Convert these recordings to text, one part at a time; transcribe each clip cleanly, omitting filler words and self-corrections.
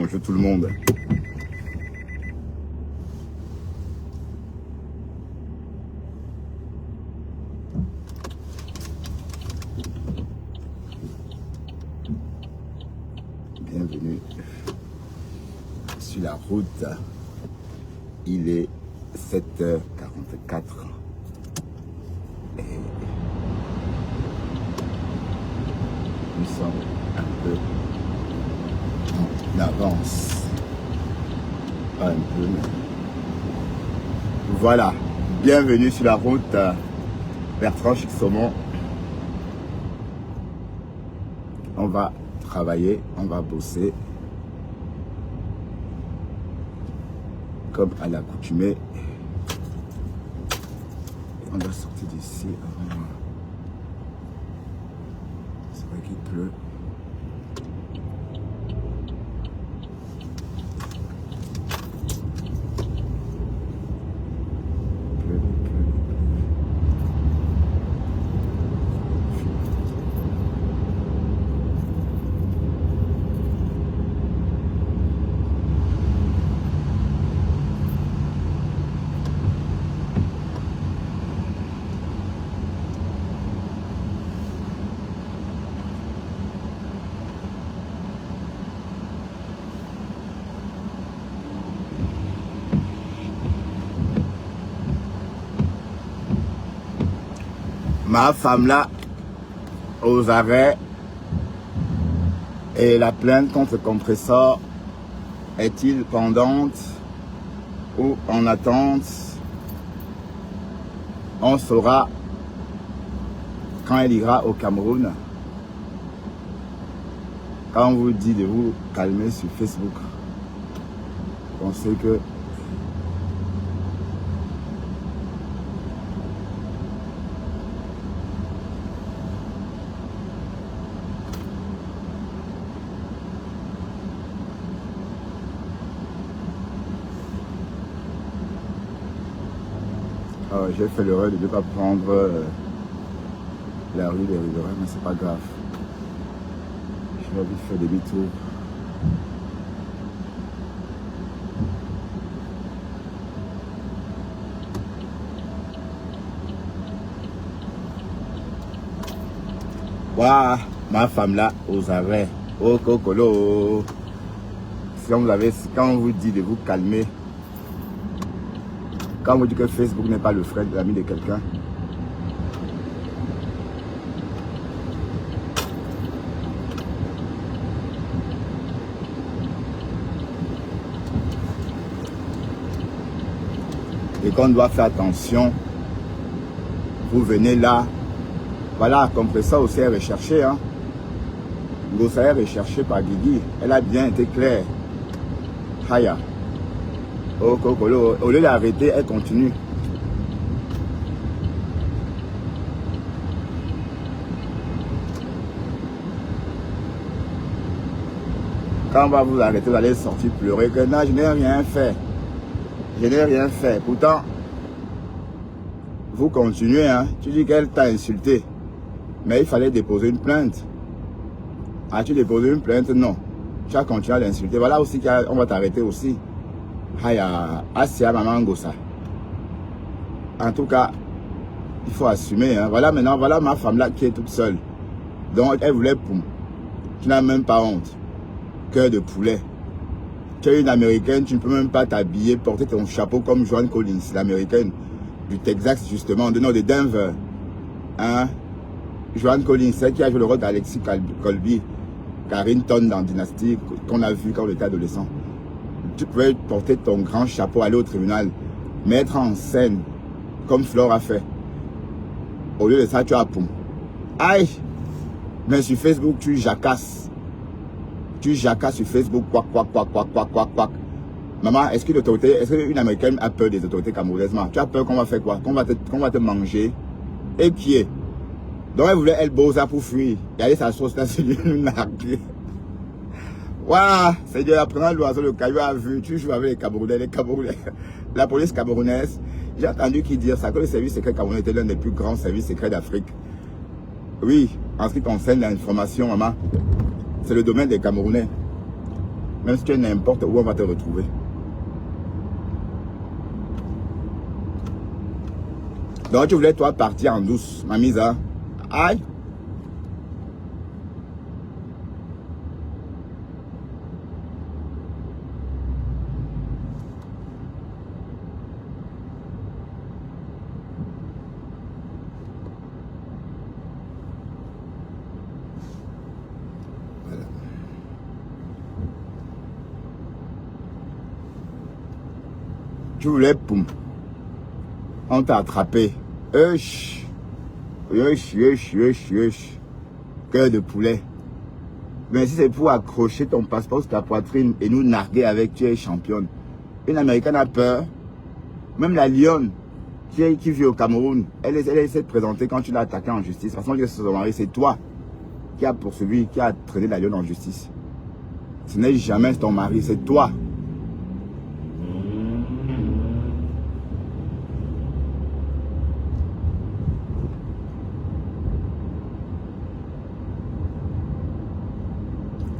Bonjour tout le monde. Bienvenue sur la route. Il est 7h44. Et nous sommes un peu en avance. Pas un peu, mais... Voilà. Bienvenue sur la route Bertrand Chixomon. On va travailler, on va bosser. Comme à l'accoutumée. On doit sortir d'ici avant. C'est vrai qu'il pleut. Ma femme là, aux arrêts, et la plainte contre le compresseur est-il pendante ou en attente? On saura quand elle ira au Cameroun. Quand on vous dit de vous calmer sur Facebook, pensez que j'ai fait l'erreur de ne pas prendre la rue des riverains, mais c'est pas grave. Je vais vite faire des demi-tours. Waouh, ma femme là, aux arrêts. Oh cocolo. Quand on vous dit de vous calmer, quand on vous dit que Facebook n'est pas le frère de l'ami de quelqu'un, et qu'on doit faire attention, vous venez là, voilà, comme ça aussi est recherché, hein. Gossa est recherché par Guigui, elle a bien été claire. Haya. Oh, Kokolo, au lieu d'arrêter, elle continue. Quand on va vous arrêter, vous allez sortir pleurer que non, je n'ai rien fait. Je n'ai rien fait. Pourtant, vous continuez, hein. Tu dis qu'elle t'a insulté. Mais il fallait déposer une plainte. As-tu déposé une plainte? Non. Tu as continué à l'insulter. Voilà aussi qu'on va t'arrêter aussi. Haya, Asia Maman Gossa. En tout cas, il faut assumer. Hein. Voilà maintenant, voilà ma femme là qui est toute seule. Donc elle voulait poum. Tu n'as même pas honte. Cœur de poulet. Tu es une américaine, tu ne peux même pas t'habiller, porter ton chapeau comme Joan Collins, l'américaine du Texas justement, de Denver. Hein? Joan Collins, celle qui a joué le rôle d'Alexis Colby, Karine Tonne dans Dynasty, qu'on a vu quand on était adolescent. Tu pouvais porter ton grand chapeau, aller au tribunal, mettre en scène, comme Flore a fait. Au lieu de ça, tu as poum. Aïe! Mais sur Facebook, tu jacasses. Tu jacasses sur Facebook, quack. Maman, est-ce qu'une américaine a peur des autorités camerounaises? Tu as peur qu'on va faire quoi? Qu'on va te manger? Et pied. Donc elle voulait, elle bosa pour fuir. Et aller sa sauce là, c'est une narguée. Waouh, c'est Dieu, apprenant l'oiseau, le caillou a vu, tu joues avec les Camerounais, la police camerounaise. J'ai entendu qui dire ça, que le service secret camerounais était l'un des plus grands services secrets d'Afrique. Oui, en ce qui concerne l'information, maman, c'est le domaine des Camerounais. Même si tu es n'importe où, on va te retrouver. Donc tu voulais toi partir en douce, ma mise, hein? Aïe! Voilà. Tu voulais, poum. On t'a attrapé. Cœur de poulet. Mais si c'est pour accrocher ton passeport sur ta poitrine et nous narguer avec, tu es championne. Une Américaine a peur. Même la lionne qui vit au Cameroun, elle essaie de présenter quand tu l'as attaqué en justice. Parce que son mari, c'est toi qui a poursuivi, qui a traîné la lionne en justice. Ce n'est jamais ton mari, c'est toi.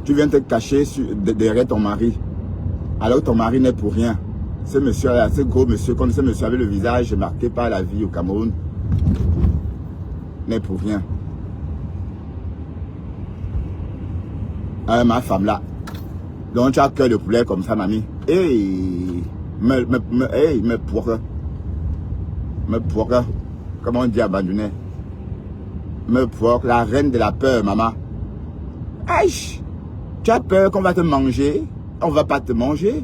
Tu viens te cacher derrière ton mari, alors que ton mari n'est pour rien. Ce monsieur-là, ce gros monsieur, comme ce monsieur avait le visage marqué par la vie au Cameroun, n'est pour rien. Ma femme là. Donc tu as cœur de poulet comme ça, mamie. Hey, me pourra. Comment on dit abandonné? Me pourra, la reine de la peur, maman. Aïe! Tu as peur qu'on va te manger? On va pas te manger.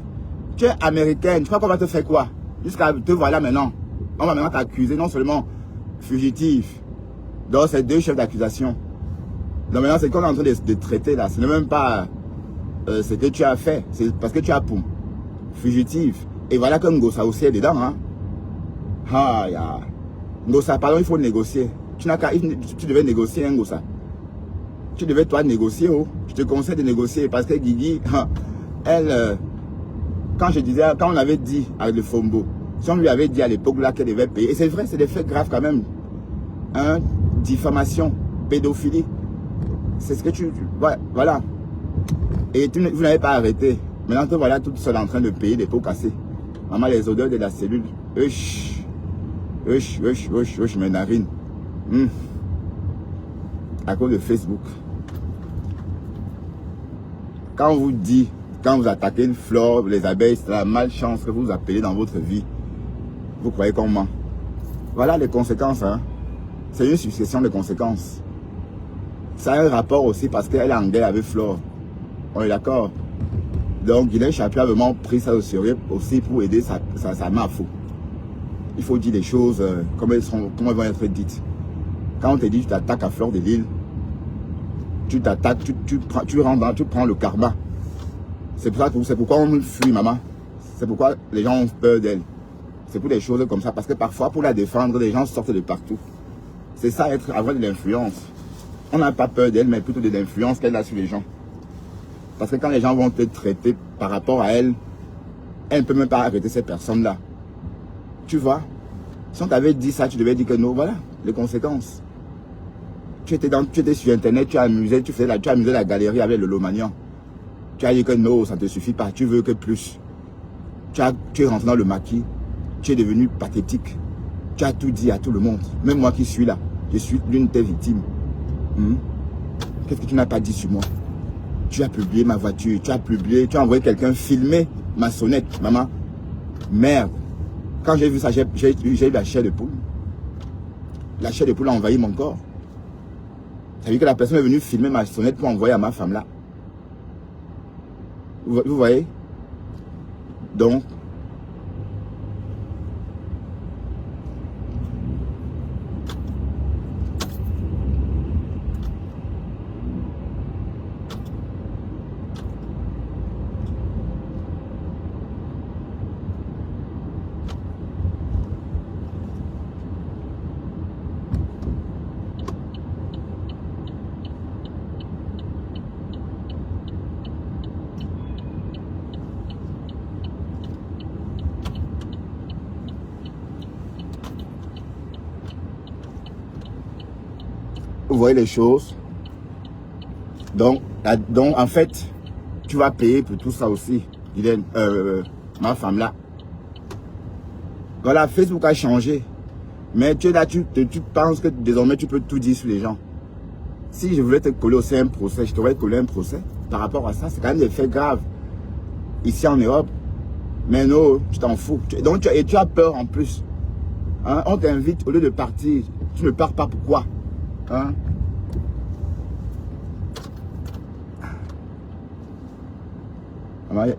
Tu es américaine, tu crois qu'on va te faire quoi? Jusqu'à te voilà maintenant. On va maintenant t'accuser, non seulement fugitif. Donc c'est 2 chefs d'accusation. Donc maintenant c'est qu'on est en train de traiter là. Ce n'est même pas ce que tu as fait. C'est parce que tu as poum. Fugitif. Et voilà que Ngosa aussi est dedans. Hein? Ah, ya. Ngosa, pardon, il faut négocier. Tu devais négocier, hein, Ngosa. Tu devais toi négocier, oh. Je te conseille de négocier parce que Guigui, elle, quand on avait dit avec le Fombo, si on lui avait dit à l'époque là qu'elle devait payer, et c'est vrai, c'est des faits graves quand même, hein, diffamation, pédophilie, c'est ce que ouais, voilà. Et vous n'avez pas arrêté. Maintenant te voilà toute seule en train de payer des pots cassés. Maman, les odeurs de la cellule, mes narines. À cause de Facebook. Quand on vous dit, quand vous attaquez une flore, les abeilles, c'est la malchance que vous appelez dans votre vie. Vous croyez qu'on ment? Voilà les conséquences. Hein? C'est une succession de conséquences. Ça a un rapport aussi parce qu'elle est en guerre avec Flore. On est d'accord? Donc, Guylaine Chapuis a vraiment pris ça au sérieux aussi pour aider sa mafou. Il faut dire les choses comme elles vont être dites. Quand on te dit tu t'attaques à Fleur de Lille, tu t'attaques, tu prends le karma. C'est pourquoi on fuit, maman. C'est pourquoi les gens ont peur d'elle. C'est pour des choses comme ça. Parce que parfois, pour la défendre, les gens sortent de partout. C'est ça, avoir de l'influence. On n'a pas peur d'elle, mais plutôt de l'influence qu'elle a sur les gens. Parce que quand les gens vont te traiter par rapport à elle, elle ne peut même pas arrêter ces personnes-là. Tu vois? Si on t'avait dit ça, tu devais dire que non, voilà, les conséquences. Tu étais sur Internet, tu as amusé la galerie avec le Lomagnan. Tu as dit que non, ça ne te suffit pas, tu veux que plus. Tu es rentré dans le maquis, tu es devenu pathétique. Tu as tout dit à tout le monde. Même moi qui suis là, je suis l'une de tes victimes. Qu'est-ce que tu n'as pas dit sur moi? Tu as publié ma voiture, tu as envoyé quelqu'un filmer ma sonnette, maman. Merde. Quand j'ai vu ça, j'ai eu la chair de poule. La chair de poule a envahi mon corps. Ça veut dire que la personne est venue filmer ma sonnette pour envoyer à ma femme là. Vous voyez? Donc, vous voyez les choses. Donc en fait, tu vas payer pour tout ça aussi, Guylaine, ma femme là. Voilà, Facebook a changé. Mais tu es là, tu penses que désormais tu peux tout dire sur les gens. Si je voulais te coller aussi un procès, je t'aurais collé un procès par rapport à ça. C'est quand même des faits graves ici en Europe. Mais non, tu t'en fous. Donc, tu as peur en plus. Hein? On t'invite, au lieu de partir, tu ne pars pas. Pourquoi? Hein?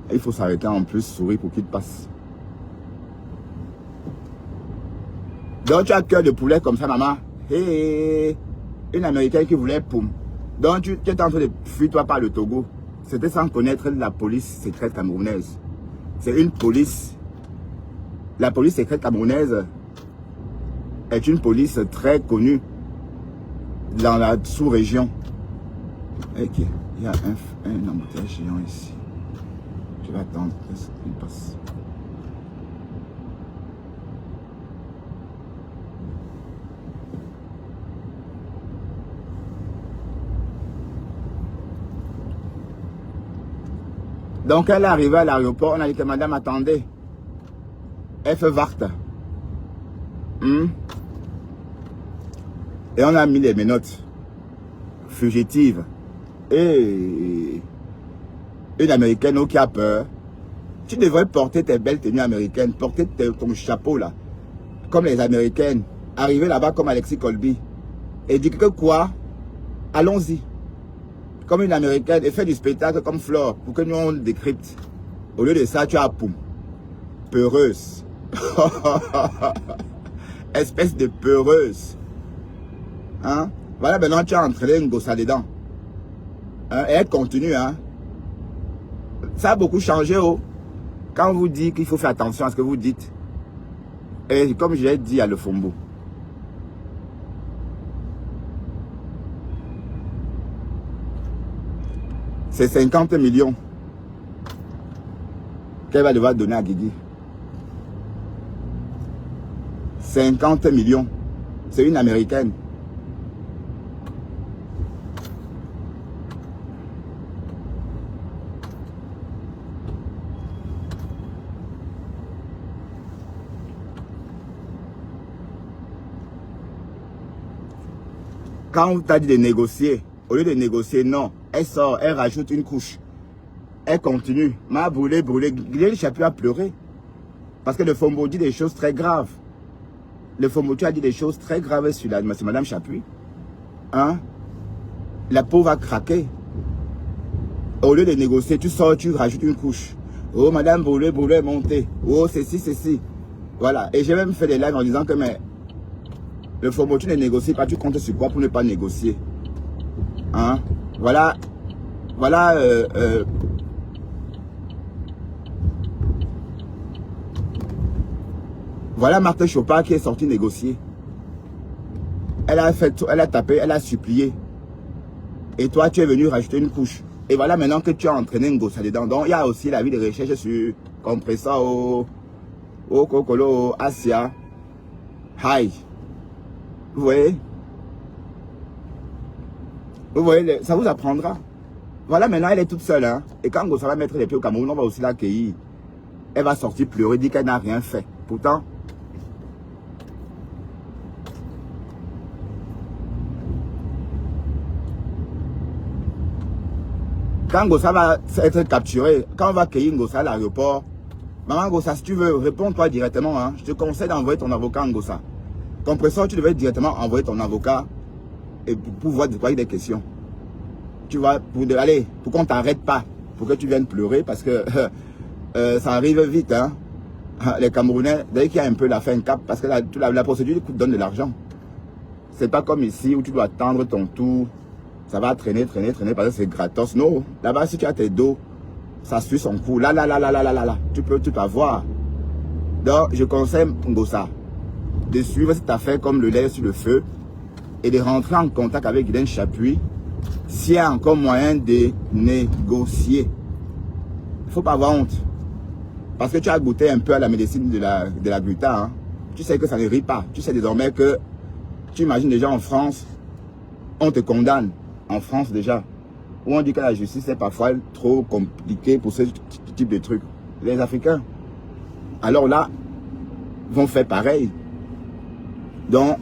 Il faut s'arrêter en plus, sourire pour qu'il passe. Donc tu as cœur de poulet comme ça, maman. Hey, une Américaine qui voulait poum. Donc tu es en train de fuir toi par le Togo. C'était sans connaître la police secrète camerounaise. C'est une police. La police secrète camerounaise est une police très connue dans la sous-région. Ok, il y a un embouteillage géant ici. Je vais attendre qu'il passe. Donc elle est arrivée à l'aéroport, on a dit que madame attendez. Elle fait varte. Et on a mis les menottes fugitives. Et une américaine qui a peur. Tu devrais porter tes belles tenues américaines, porter ton chapeau là, comme les américaines. Arriver là-bas comme Alexis Colby. Et dire que quoi? Allons-y. Comme une américaine et fait du spectacle comme Flore pour que nous on décrypte. Au lieu de ça, tu as poum. Peureuse. Espèce de peureuse. Hein? Voilà, maintenant tu as entraîné une gosse dedans. Hein? Et elle continue. Hein? Ça a beaucoup changé. Oh. Quand on vous dit qu'il faut faire attention à ce que vous dites. Et comme je l'ai dit à Le Fombo. C'est 50 millions qu'elle va devoir donner à Guigui. 50 millions. C'est une américaine. Quand on t'a dit de négocier, au lieu de négocier, non. Elle sort, elle rajoute une couche. Elle continue. M'a brûlé. Guilherme Chapuis a pleuré. Parce que le Fombo dit des choses très graves. Le Fombo a dit des choses très graves sur Madame Chapuis. Hein? La pauvre a craqué. Au lieu de négocier, tu sors, tu rajoutes une couche. Oh, Madame Brûlé, montée. Oh, ceci. Voilà. Et j'ai même fait des lives en disant que mais le Fombo, tu ne négocies pas, tu comptes sur quoi pour ne pas négocier? Hein? Voilà Marthe Chopin qui est sortie négocier. Elle a fait tout, elle a tapé, elle a supplié. Et toi, tu es venu rajouter une couche. Et voilà maintenant que tu as entraîné une gosse dedans. Donc, il y a aussi la vie de recherche sur Compressor, au Kokolo, Asia, Hi. Vous voyez? Vous voyez, ça vous apprendra. Voilà, maintenant elle est toute seule. Hein? Et quand Gossa va mettre les pieds au Cameroun, on va aussi l'accueillir. Elle va sortir pleurer, dire qu'elle n'a rien fait. Pourtant, quand Gossa va être capturé, quand on va accueillir Gossa à l'aéroport, maman Gossa, si tu veux, réponds-toi directement. Hein? Je te conseille d'envoyer ton avocat en Gossa. Compressor, tu devais directement envoyer ton avocat et pour pouvoir déployer des questions. Tu vois, pour qu'on ne t'arrête pas, pour que tu viennes pleurer, parce que ça arrive vite. Hein? Les Camerounais, dès qu'il y a un peu la fin cap, parce que la procédure donne de l'argent. C'est pas comme ici où tu dois attendre ton tour, ça va traîner, parce que c'est gratos. Non, là-bas, si tu as tes dos, ça suit son coup. Là, tu peux avoir. Donc, je conseille Ngossa de suivre cette affaire comme le lait sur le feu et de rentrer en contact avec Guilherme Chapuis s'il y a encore moyen de négocier. Il ne faut pas avoir honte. Parce que tu as goûté un peu à la médecine de la gluta. Hein. Tu sais que ça ne rit pas. Tu sais désormais que tu imagines déjà en France, on te condamne. En France déjà. où on dit que la justice est parfois trop compliquée pour ce type de trucs. Les Africains, alors là, vont faire pareil. Donc,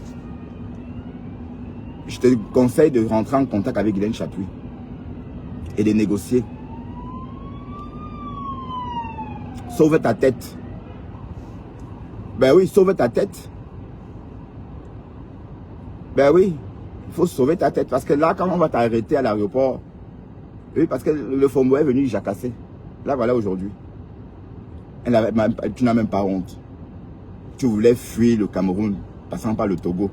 je te conseille de rentrer en contact avec Guylaine Chapuis et de négocier. Sauve ta tête. Ben oui, sauve ta tête. Ben oui, il faut sauver ta tête. Parce que là, quand on va t'arrêter à l'aéroport, oui, parce que le Fombo est venu jacasser. Là, voilà aujourd'hui. Tu n'as même pas honte. Tu voulais fuir le Cameroun, passant par le Togo.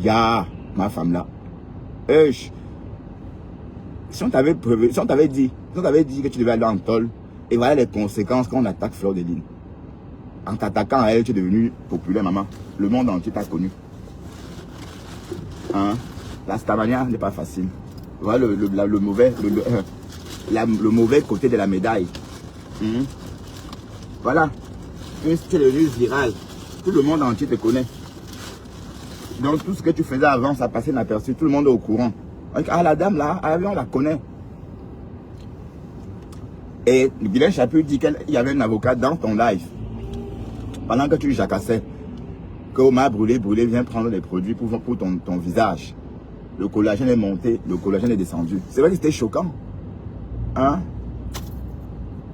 Ya, ma femme là. Si on t'avait dit que tu devais aller en tôle, et voilà les conséquences quand on attaque Fleur de Lys. En t'attaquant à elle, tu es devenu populaire, maman. Le monde entier t'a connu. Hein? La Stamania n'est pas facile. Voilà le mauvais côté de la médaille. Voilà. Tu es devenu viral. Tout le monde entier te connaît. Donc tout ce que tu faisais avant, ça passait inaperçu. Tout le monde est au courant. Ah, la dame là, on la connaît. Et Guylaine Chapuis dit qu'il y avait un avocat dans ton live. Pendant que tu jacassais. Que Omar Brûlé vient prendre les produits pour ton visage. Le collagène est monté, le collagène est descendu. C'est vrai que c'était choquant. Hein?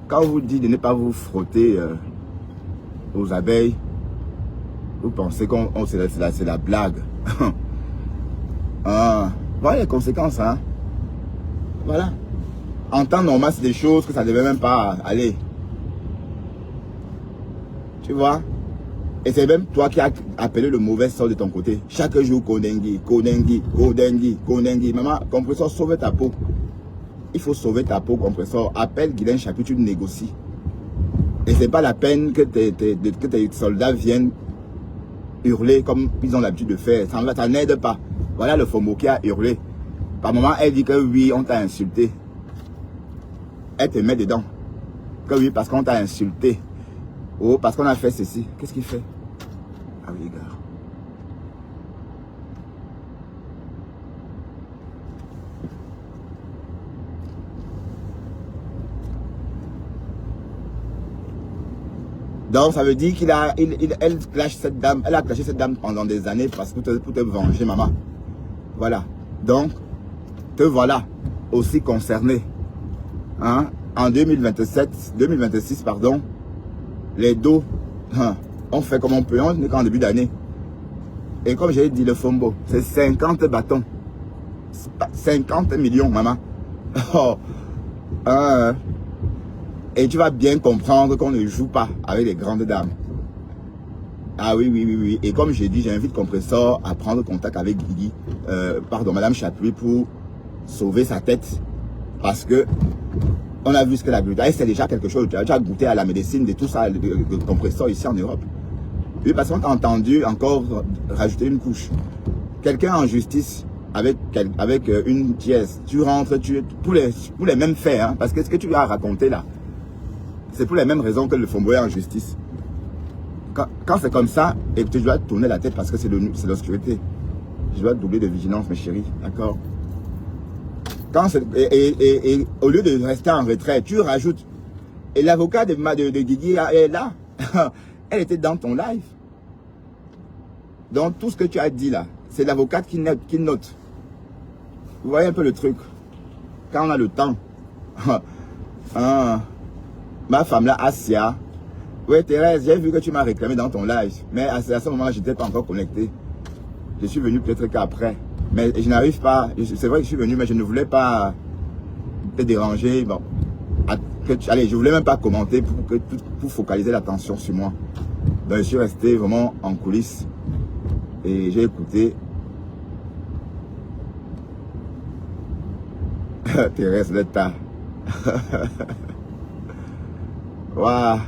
Quand on vous dit de ne pas vous frotter aux abeilles, vous pensez que c'est la blague. Voilà les conséquences. Hein? Voilà. En temps normal, c'est des choses que ça ne devait même pas aller. Tu vois? Et c'est même toi qui as appelé le mauvais sort de ton côté. Chaque jour, Kondengi. Maman, compresseur, sauve ta peau. Il faut sauver ta peau, compresseur. Appelle Guylaine Chapuis, tu négocies. Et c'est pas la peine que tes soldats viennent hurler comme ils ont l'habitude de faire. Ça n'aide pas. Voilà le Fombo qui a hurlé. Par moment, elle dit que oui, on t'a insulté. Elle te met dedans. Que oui, parce qu'on t'a insulté. Oh, parce qu'on a fait ceci. Qu'est-ce qu'il fait? Ah oui, gars. Donc, ça veut dire elle clash cette dame. Elle a clashé cette dame pendant des années parce que pour te venger, maman. Voilà. Donc, te voilà aussi concerné. Hein? En 2026, pardon, les dos, on fait comme on peut, on n'est qu'en début d'année. Et comme j'ai dit, le Fombo, c'est 50 bâtons. 50 millions, maman. Oh. Et tu vas bien comprendre qu'on ne joue pas avec les grandes dames. Ah oui. Et comme j'ai dit, j'invite Compressor à prendre contact avec Madame Chapuis pour sauver sa tête. Parce que on a vu ce qu'elle a bu. C'est déjà quelque chose. Tu as déjà goûté à la médecine de tout ça, de Compressor ici en Europe. Oui, parce qu'on t'a entendu encore rajouter une couche. Quelqu'un en justice avec une pièce, tu rentres, pour les mêmes faits, hein, parce que ce que tu as raconté là, c'est pour les mêmes raisons que le Fombo est en justice. Quand c'est comme ça, et que tu dois tourner la tête parce que c'est l'obscurité. Je dois doubler de vigilance, mes chéris, d'accord? Et au lieu de rester en retrait, tu rajoutes. Et l'avocat de Guigui est là. Elle était dans ton live. Donc tout ce que tu as dit là, c'est l'avocate qui note. Vous voyez un peu le truc. Quand on a le temps. Ma femme là, Asia. Oui, Thérèse, j'ai vu que tu m'as réclamé dans ton live. Mais à ce moment-là, je n'étais pas encore connecté. Je suis venu peut-être qu'après. Mais je n'arrive pas. C'est vrai que je suis venu, mais je ne voulais pas te déranger. Bon. Allez, je voulais même pas commenter pour focaliser l'attention sur moi. Donc je suis resté vraiment en coulisses. Et j'ai écouté. Thérèse Letta. Waouh.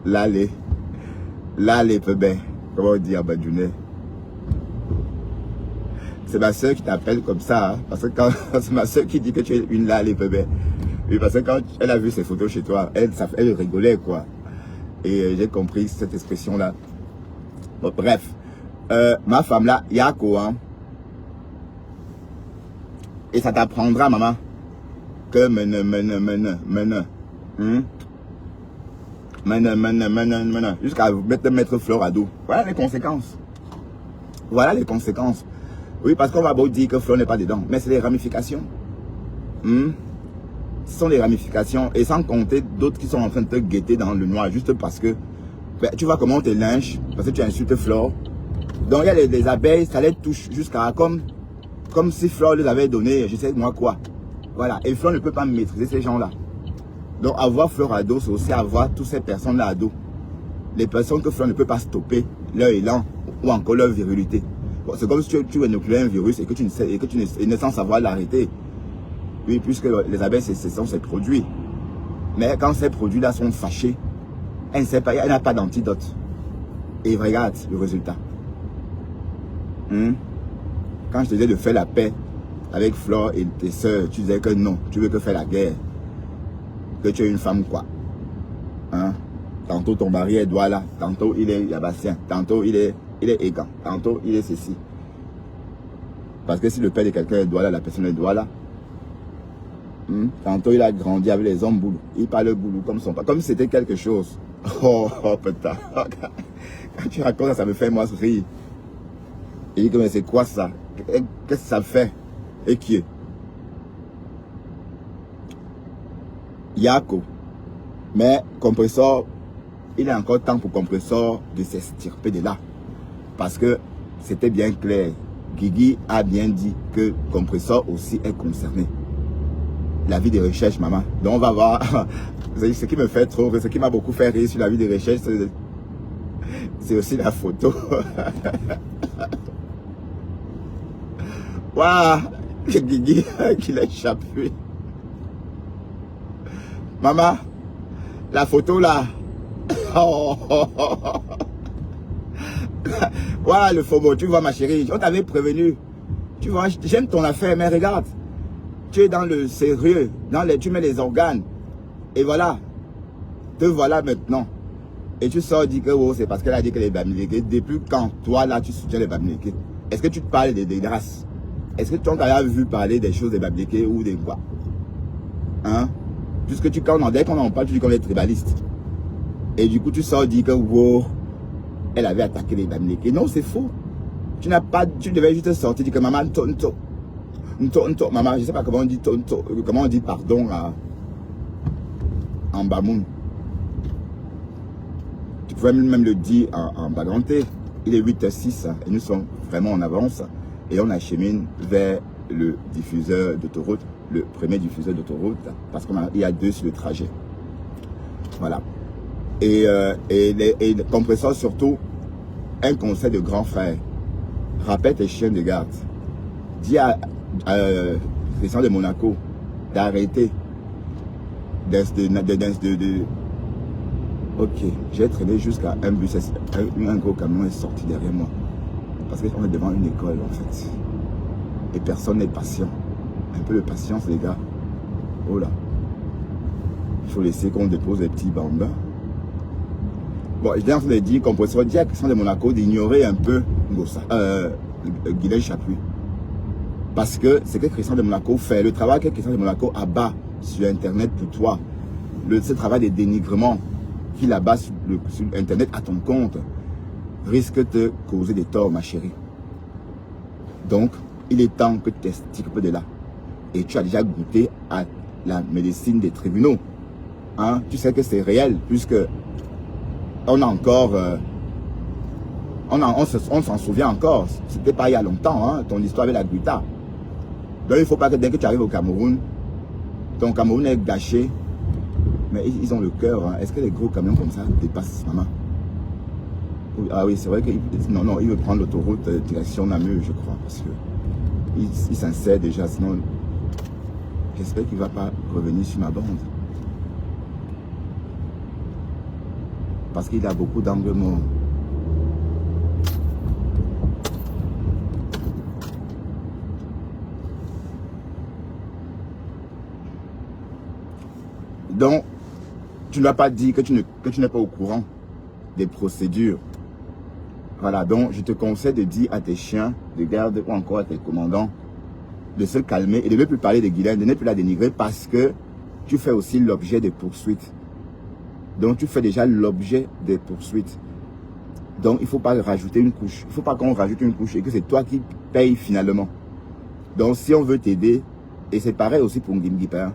L'allée peut bien. Comment on dit à Badjouné? C'est ma soeur qui t'appelle comme ça. Hein, parce que quand c'est ma soeur qui dit que tu es une l'allée peut bien. Oui, parce que quand elle a vu ces photos chez toi, elle rigolait quoi. Et j'ai compris cette expression-là. Bon, bref. Ma femme là, Yako, hein. Et ça t'apprendra, maman. que maintenant, jusqu'à mettre fleur à dos. Voilà les conséquences. Voilà les conséquences. Oui, parce qu'on va beau dire que fleur n'est pas dedans, mais c'est les ramifications. Ce sont les ramifications, et sans compter d'autres qui sont en train de te guetter dans le noir, juste parce que ben, tu vois comment on te lynche, parce que tu insultes Flore. Donc il y a les abeilles, ça les touche jusqu'à comme si Flore les avait donné, je sais moi quoi. Voilà, et Flore ne peut pas maîtriser ces gens-là. Donc avoir Flore à dos, c'est aussi avoir toutes ces personnes-là à dos. Les personnes que Flore ne peut pas stopper, leur élan, ou encore leur virilité. Bon, c'est comme si tu inoculais un virus et que tu ne sans savoir l'arrêter. Oui, puisque les abeilles, ce sont ces produits. Mais quand ces produits-là sont fâchés, elle n'a pas d'antidote. Et regarde le résultat. Quand je te disais de faire la paix avec Flore et tes soeurs, tu disais que non, tu veux que faire la guerre. Que tu es une femme quoi. Tantôt ton mari est Douala, tantôt il est Yabastien, tantôt il est Egan, tantôt il est ceci. Parce que si le père de quelqu'un est Douala, la personne est Douala. Tantôt il a grandi avec les hommes boulou. Il parle boulou comme son père, comme si c'était quelque chose. Oh putain. Quand tu racontes ça, ça me fait moi rire. Il dit que mais c'est quoi ça? Qu'est-ce que ça fait? Et qui est? Yako. Mais Compressor, il est encore temps pour Compressor de s'extirper de là. Parce que c'était bien clair. Guigui a bien dit que Compressor aussi est concerné. La vie de recherche, maman. Donc on va voir. Ce qui me fait trop, ce qui m'a beaucoup fait rire sur la vie de recherche, c'est aussi la photo. Waouh, Guigui qui l'a échappé. Maman, la photo là. Oh. Voilà le faux mot, tu vois ma chérie, on t'avait prévenu. Tu vois, j'aime ton affaire, mais regarde. Tu es dans le sérieux, tu mets les organes. Et voilà, te voilà maintenant. Et tu sors dire que oh, c'est parce qu'elle a dit que les Bamileke. Depuis quand toi là tu soutiens les Bamileke? Est-ce que tu te parles des races? Est-ce que tu as vu parler des choses des Bamileke ou des quoi? Puisque dès qu'on en parle, tu dis qu'on est tribaliste. Et du coup tu sors dire que wow, elle avait attaqué les Bamileke. Non, c'est faux. Tu devais juste sortir dire que maman tonto. Maman, je ne sais pas comment on dit tonto, comment on dit pardon en Bamoun. Tu pouvais même le dire en baganté. Il est 8h06 et nous sommes vraiment en avance et on achemine vers le diffuseur d'autoroute, le premier diffuseur d'autoroute, parce qu'il y a deux sur le trajet. Voilà. Et les compresseurs surtout, un conseil de grand frère. Rappelle tes chiens de garde. Dis à Christian de Monaco d'arrêter Ok, j'ai traîné jusqu'à un bus, un gros camion est sorti derrière moi. Parce qu'on est devant une école en fait. Et personne n'est patient. Un peu de patience les gars. Oh là. Il faut laisser qu'on dépose les petits bambins. Bon, je viens de dire qu'on pourrait dire à Christian de Monaco d'ignorer un peu Guylaine Chapuis. Parce que c'est que Christian de Monaco fait, le travail que Christian de Monaco abat sur Internet pour toi, ce travail de dénigrement qu'il abat sur Internet à ton compte, risque de te causer des torts, ma chérie. Donc, il est temps que tu t'extirpes de là. Et tu as déjà goûté à la médecine des tribunaux. Tu sais que c'est réel, puisque on a encore... on s'en souvient encore. C'était pas il y a longtemps, ton histoire avec la Guita. Donc il ne faut pas que dès que tu arrives au Cameroun, ton Cameroun est gâché. Mais ils ont le cœur. Est-ce que les gros camions comme ça dépassent maman? Ah oui, c'est vrai qu'il veut prendre l'autoroute direction Namur, je crois. Parce que il s'insère déjà. Sinon, j'espère qu'il ne va pas revenir sur ma bande. Parce qu'il a beaucoup d'angles morts. Donc, tu ne vas pas dire que tu n'es pas au courant des procédures. Voilà, donc je te conseille de dire à tes chiens de garde ou encore à tes commandants de se calmer et de ne plus parler de Guylaine, de ne plus la dénigrer parce que tu fais aussi l'objet des poursuites. Donc tu fais déjà l'objet des poursuites. Donc il ne faut pas rajouter une couche. Il ne faut pas qu'on rajoute une couche et que c'est toi qui payes finalement. Donc si on veut t'aider, et c'est pareil aussi pour Ngim Gip, hein.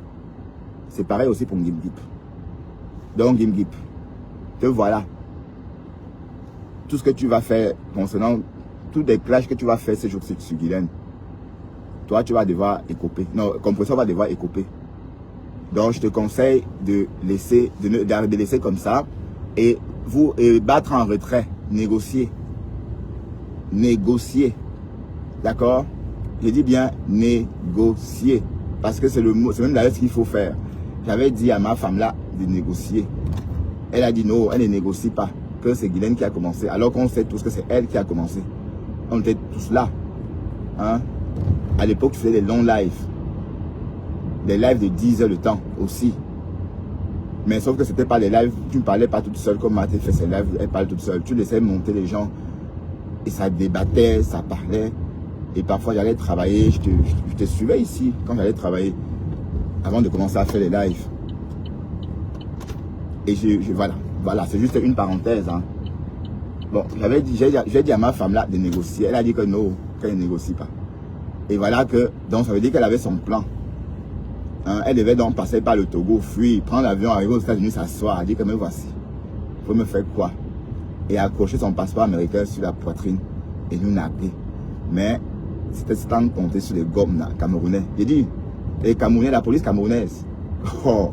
C'est pareil aussi pour Ngim Gip. Donc Ngim Gip, te voilà. Tout ce que tu vas faire concernant tous les clashs que tu vas faire ces jours-ci sur Guylaine, toi tu vas devoir écoper. Non, Compressor va devoir écoper. Donc je te conseille de laisser, de laisser comme ça et vous battre en retrait, négocier. Négocier. D'accord? Je dis bien négocier. Parce que c'est le mot, c'est même d'ailleurs ce qu'il faut faire. J'avais dit à ma femme là de négocier. Elle a dit non, elle ne négocie pas. Que c'est Guylaine qui a commencé. Alors qu'on sait tous que c'est elle qui a commencé. On était tous là. Hein? À l'époque, tu faisais des longs lives. Des lives de 10 heures de temps aussi. Mais sauf que c'était pas les lives, tu ne parlais pas toute seule comme Mathé fait ses lives, elle parle toute seule. Tu laissais monter les gens et ça débattait, ça parlait. Et parfois j'allais travailler, je te suivais ici quand j'allais travailler avant de commencer à faire les lives. Et voilà, c'est juste une parenthèse. Hein. Bon, j'ai dit à ma femme là de négocier. Elle a dit que non, qu'elle ne négocie pas. Et voilà que, donc ça veut dire qu'elle avait son plan. Hein, elle devait donc passer par le Togo, fuir, prendre l'avion, arriver aux États-Unis, s'asseoir, elle dit que me voici. Il faut me faire quoi? Et accrocher son passeport américain sur la poitrine et nous napper. Mais c'était sans compter sur les gommes camerounais. J'ai dit, les Camerounais, la police camerounaise. Oh,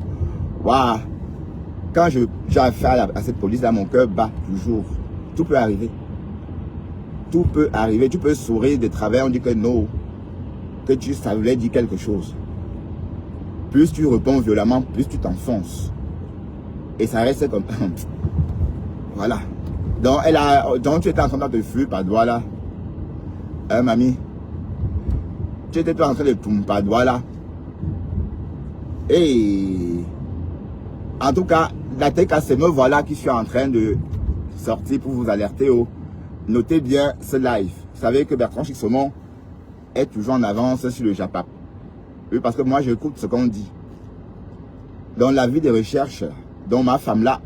waouh! Quand j'ai affaire à cette police-là, mon cœur bat toujours. Tout peut arriver. Tout peut arriver. Tu peux sourire de travers, on dit que non, que ça voulait dire quelque chose. Plus tu réponds violemment, plus tu t'enfonces. Et ça reste comme... Voilà. Donc tu étais en train de te fuir par doigt là. Hein, mamie? Tu étais en train de tomber par doigt là. Et... En tout cas, la tête c'est me voilà qui suis en train de sortir pour vous alerter. Oh. Notez bien ce live. Vous savez que Bertrand Chixomon est toujours en avance sur le Japap. Oui, parce que moi, j'écoute ce qu'on dit. Dans la vie des recherches, dont ma femme là,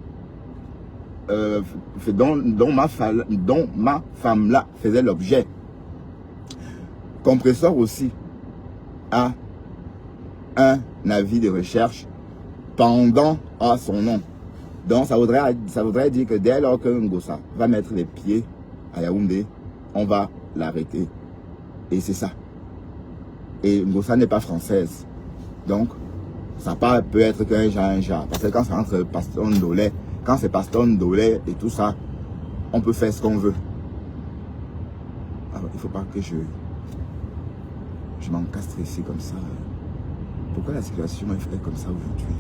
dont ma femme là faisait l'objet. Compressor aussi a un avis de recherche pendant à son nom. Donc ça voudrait dire que dès lors que Ngossa va mettre les pieds à Yaoundé, on va l'arrêter. Et c'est ça. Et Ngossa n'est pas française. Donc, ça peut être qu'un genre. Parce que quand c'est entre Paston Ndolé, quand c'est Paston Ndolé et tout ça, on peut faire ce qu'on veut. Alors, il ne faut pas que je m'encastre ici comme ça. Pourquoi la situation est faite comme ça aujourd'hui?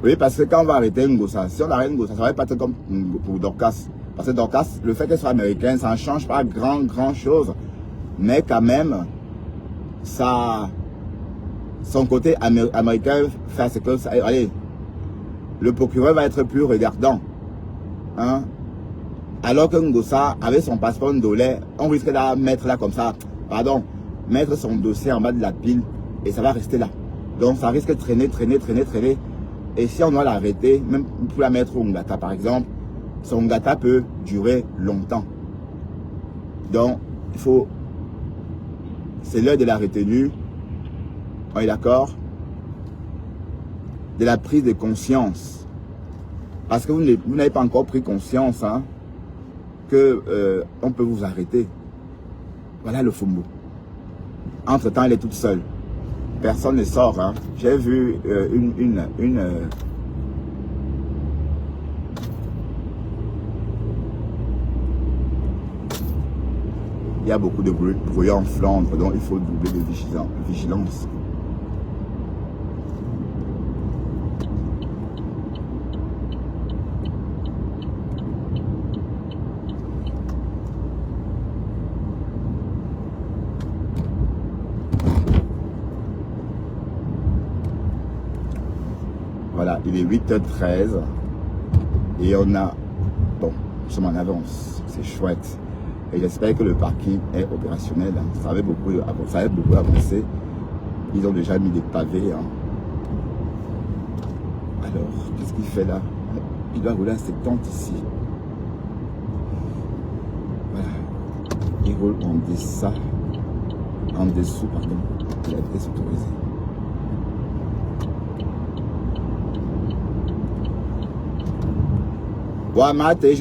Oui, parce que quand on va arrêter Ngossa, si on arrête Ngossa, ça va pas être comme pour Dorcas. Parce que Dorcas, le fait qu'elle soit américaine, ça ne change pas grand chose. Mais quand même, ça, son côté américain fait ce que ça. Allez, le procureur va être plus regardant. Hein? Alors que Ngossa, avec son passeport ndolé, on risque de mettre là comme ça, pardon, mettre son dossier en bas de la pile et ça va rester là. Donc ça risque de traîner. Et si on doit l'arrêter, même pour la mettre au Ngata par exemple, son Ngata peut durer longtemps. Donc, il faut... C'est l'heure de la retenue. On est d'accord? De la prise de conscience. Parce que vous n'avez pas encore pris conscience hein, que on peut vous arrêter. Voilà le Fumbo. Entre-temps, elle est toute seule. Personne ne sort. Hein. J'ai vu il y a beaucoup de bruit en Flandre, donc il faut doubler de vigilance. Voilà, il est 8h13 et on a... Bon, nous sommes en avance, c'est chouette. Et j'espère que le parking est opérationnel. Hein. Ça avait beaucoup avancé. Ils ont déjà mis des pavés. Hein. Alors, qu'est-ce qu'il fait là? Il doit rouler à 70 ici. Voilà. Il roule en dessous, pardon, de la vitesse autorisée. Ouais, Matt, tu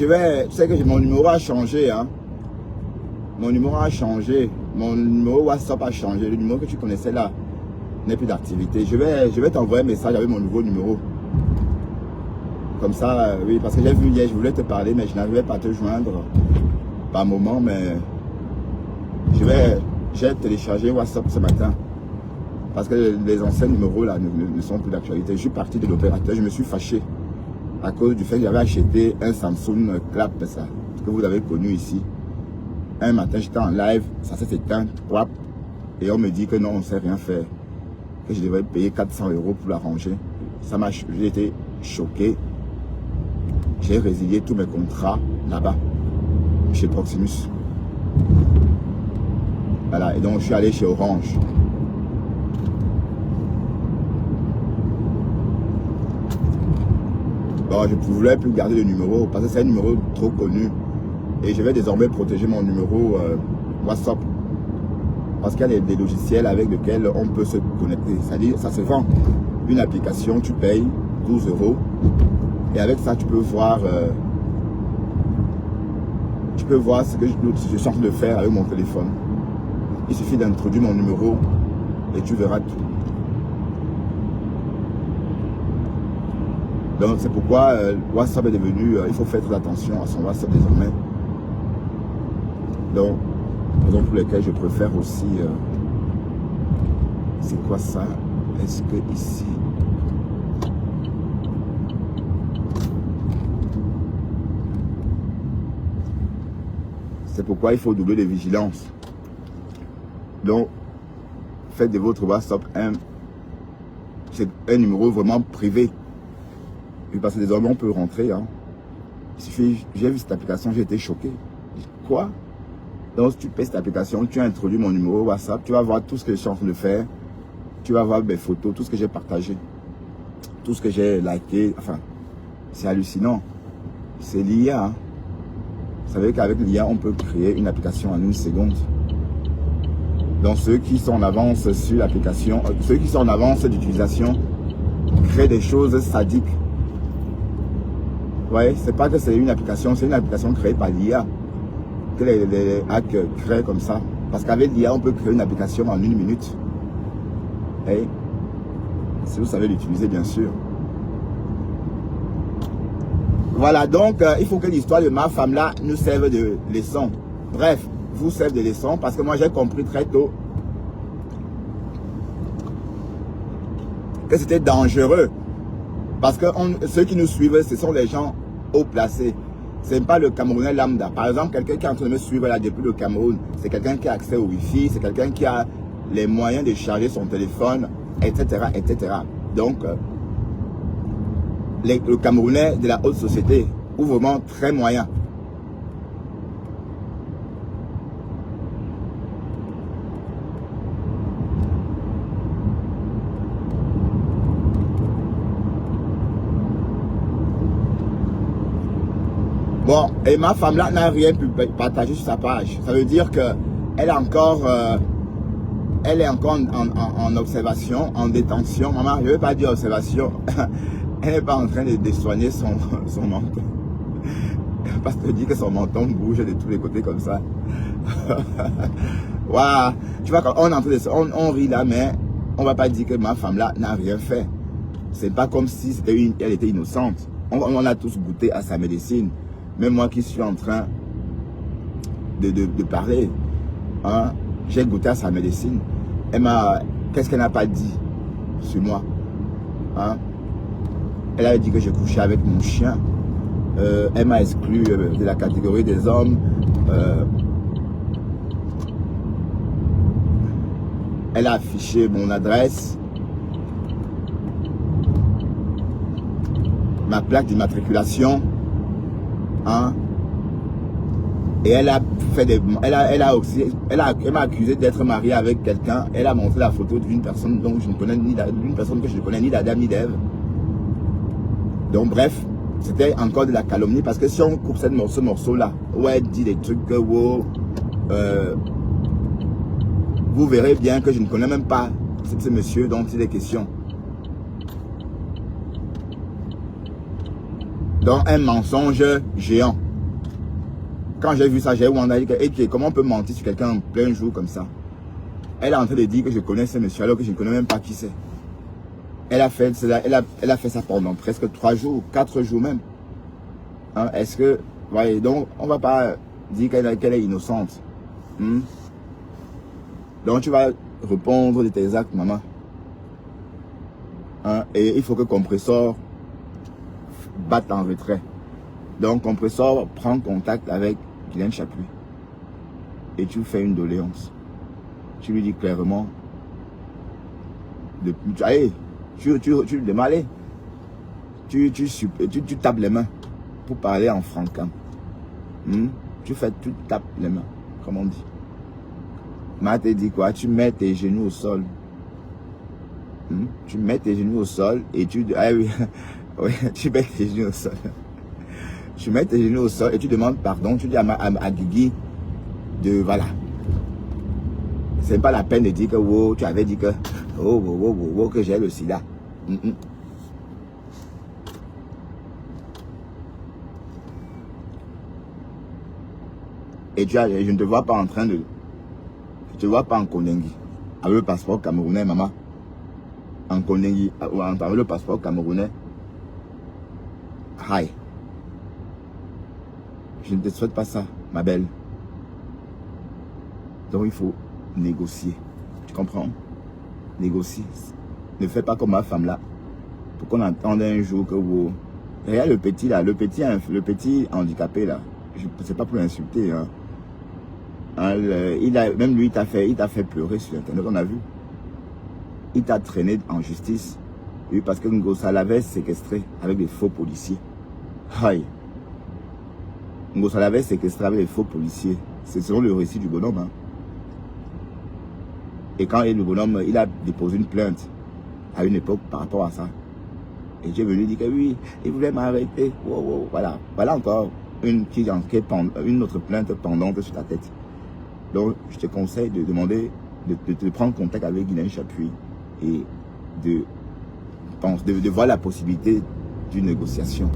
sais que mon numéro a changé, hein. Mon numéro a changé. Mon numéro WhatsApp a changé. Le numéro que tu connaissais là n'est plus d'activité. Je vais t'envoyer un message avec mon nouveau numéro. Comme ça, oui, parce que j'ai vu hier, je voulais te parler, mais je n'arrivais pas à te joindre par moment, mais j'ai téléchargé WhatsApp ce matin. Parce que les anciens numéros là ne sont plus d'actualité. Je suis parti de l'opérateur, je me suis fâché à cause du fait que j'avais acheté un Samsung Clap, ça, que vous avez connu ici. Un matin, j'étais en live, ça s'est éteint, et on me dit que non, on ne sait rien faire. Que je devrais payer 400 € pour l'arranger. J'ai été choqué. J'ai résilié tous mes contrats là-bas, chez Proximus. Voilà, et donc je suis allé chez Orange. Bon, je ne voulais plus garder le numéro parce que c'est un numéro trop connu. Et je vais désormais protéger mon numéro WhatsApp. Parce qu'il y a des logiciels avec lesquels on peut se connecter. C'est-à-dire, ça se vend. Une application, tu payes 12 €. Et avec ça, tu peux voir ce que je suis en train de faire avec mon téléphone. Il suffit d'introduire mon numéro et tu verras tout. Donc c'est pourquoi WhatsApp est devenu, il faut faire très attention à son WhatsApp désormais. Donc, raison pour laquelle je préfère aussi, c'est quoi ça? Est-ce que ici, c'est pourquoi il faut doubler de vigilance. Donc, faites de votre WhatsApp c'est un numéro vraiment privé. Et parce que désormais on peut rentrer. Hein. Il suffit, j'ai vu cette application, j'ai été choqué. Quoi? Donc si tu payes cette application, tu as introduit mon numéro WhatsApp, tu vas voir tout ce que je suis en train de faire. Tu vas voir mes photos, tout ce que j'ai partagé. Tout ce que j'ai liké. Enfin, c'est hallucinant. C'est l'IA. Hein. Vous savez qu'avec l'IA, on peut créer une application en 1 seconde. Donc ceux qui sont en avance sur l'application, ceux qui sont en avance d'utilisation, créent des choses sadiques. Ouais, c'est pas que c'est une application, c'est une application créée par l'IA. Que les hackers créent comme ça. Parce qu'avec l'IA, on peut créer une application en 1 minute. Hey, si vous savez l'utiliser, bien sûr. Voilà, donc il faut que l'histoire de ma femme là nous serve de leçon. Bref, vous serve de leçon parce que moi j'ai compris très tôt que c'était dangereux. Parce que ceux qui nous suivent, ce sont les gens haut placés. Ce n'est pas le Camerounais lambda. Par exemple, quelqu'un qui est en train de me suivre là depuis le Cameroun, c'est quelqu'un qui a accès au Wi-Fi, c'est quelqu'un qui a les moyens de charger son téléphone, etc. etc. Donc, le Camerounais de la haute société, ou vraiment très moyen. Bon, et ma femme là n'a rien pu partager sur sa page. Ça veut dire que elle est encore en observation, en détention. Maman, je ne veux pas dire observation. Elle n'est pas en train de soigner son menton. Parce qu'elle dit que son menton bouge de tous les côtés comme ça. Waouh, tu vois, quand on est en train de on rit là, mais on ne va pas dire que ma femme là n'a rien fait. C'est pas comme si elle était innocente. On a tous goûté à sa médecine. Même moi qui suis en train de parler, hein, j'ai goûté à sa médecine. Qu'est-ce qu'elle n'a pas dit sur moi, hein? Elle a dit que je couchais avec mon chien. Elle m'a exclu de la catégorie des hommes. Elle a affiché mon adresse. ma plaque d'immatriculation. Hein? Et elle a fait des... Elle m'a accusé d'être mariée avec quelqu'un. Elle a montré la photo d'une personne dont je ne connais d'une personne que je ne connais ni d'Adam ni d'Ève. Donc bref, c'était encore de la calomnie parce que si on coupe ce morceau-là, où elle dit des trucs que wow, vous verrez bien que je ne connais même pas ce monsieur dont il est question. Donc un mensonge géant. Quand j'ai vu ça, j'ai dit comment on peut mentir sur quelqu'un en plein jour comme ça. Elle est en train de dire que je connais ce monsieur alors que je ne connais même pas qui c'est. Elle a fait ça pendant presque 3 jours, 4 jours même. Hein, est-ce que... Voyez, donc on ne va pas dire qu'elle est innocente. Donc tu vas répondre de tes actes, maman. Hein, et il faut que Compressor batte en retrait. Donc Compressor prend contact avec Guylaine Chapuis. Et tu fais une doléance. Tu lui dis clairement... Allez, tu démarres. Tu tapes les mains pour parler en francan. Tu tapes les mains, comme on dit. Ma te dit quoi? Tu mets tes genoux au sol. Tu mets tes genoux au sol et tu... Ah oui, oui, tu mets tes genoux au sol. Tu mets tes genoux au sol et tu demandes pardon. Tu dis à Guigui de... Voilà. C'est pas la peine de dire que wow, tu avais dit que... que j'ai le sida. Et je ne te vois pas en train de... Je te vois pas en Kondengi. Avec le passeport camerounais, maman. En Kondengi, avec le passeport camerounais. Hi. Je ne te souhaite pas ça, ma belle. Donc il faut négocier. Tu comprends? Négocier. Ne fais pas comme ma femme là. Pour qu'on entende un jour que vous... Regarde le petit là, le petit handicapé là. C'est pas pour l'insulter. Hein. Même lui, il t'a fait pleurer sur internet, on a vu. Il t'a traîné en justice. Oui, parce que Ngossa l'avait séquestré avec des faux policiers. Aïe. Ngossa l'avait séquestré avec des faux policiers. C'est selon le récit du bonhomme. Hein. Et quand le bonhomme, il a déposé une plainte à une époque par rapport à ça. Et Dieu est venu dire que oui, il voulait m'arrêter. Wow, voilà. Voilà encore une autre plainte pendante sur ta tête. Donc, je te conseille de demander, de prendre contact avec Guylaine Chapuis et de voir la possibilité d'une négociation.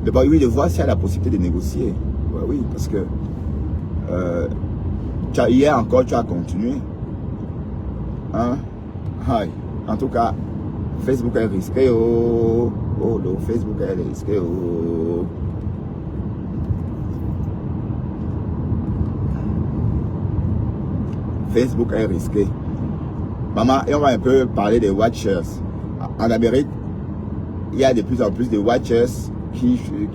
De voir s'il y a la possibilité de négocier. Ouais, oui, parce que hier encore, tu as continué. Hein? Aïe. En tout cas, Facebook est risqué. Oh, le Facebook est risqué. Oh. Facebook est risqué. Maman, et on va un peu parler des watchers. En Amérique, il y a de plus en plus de watchers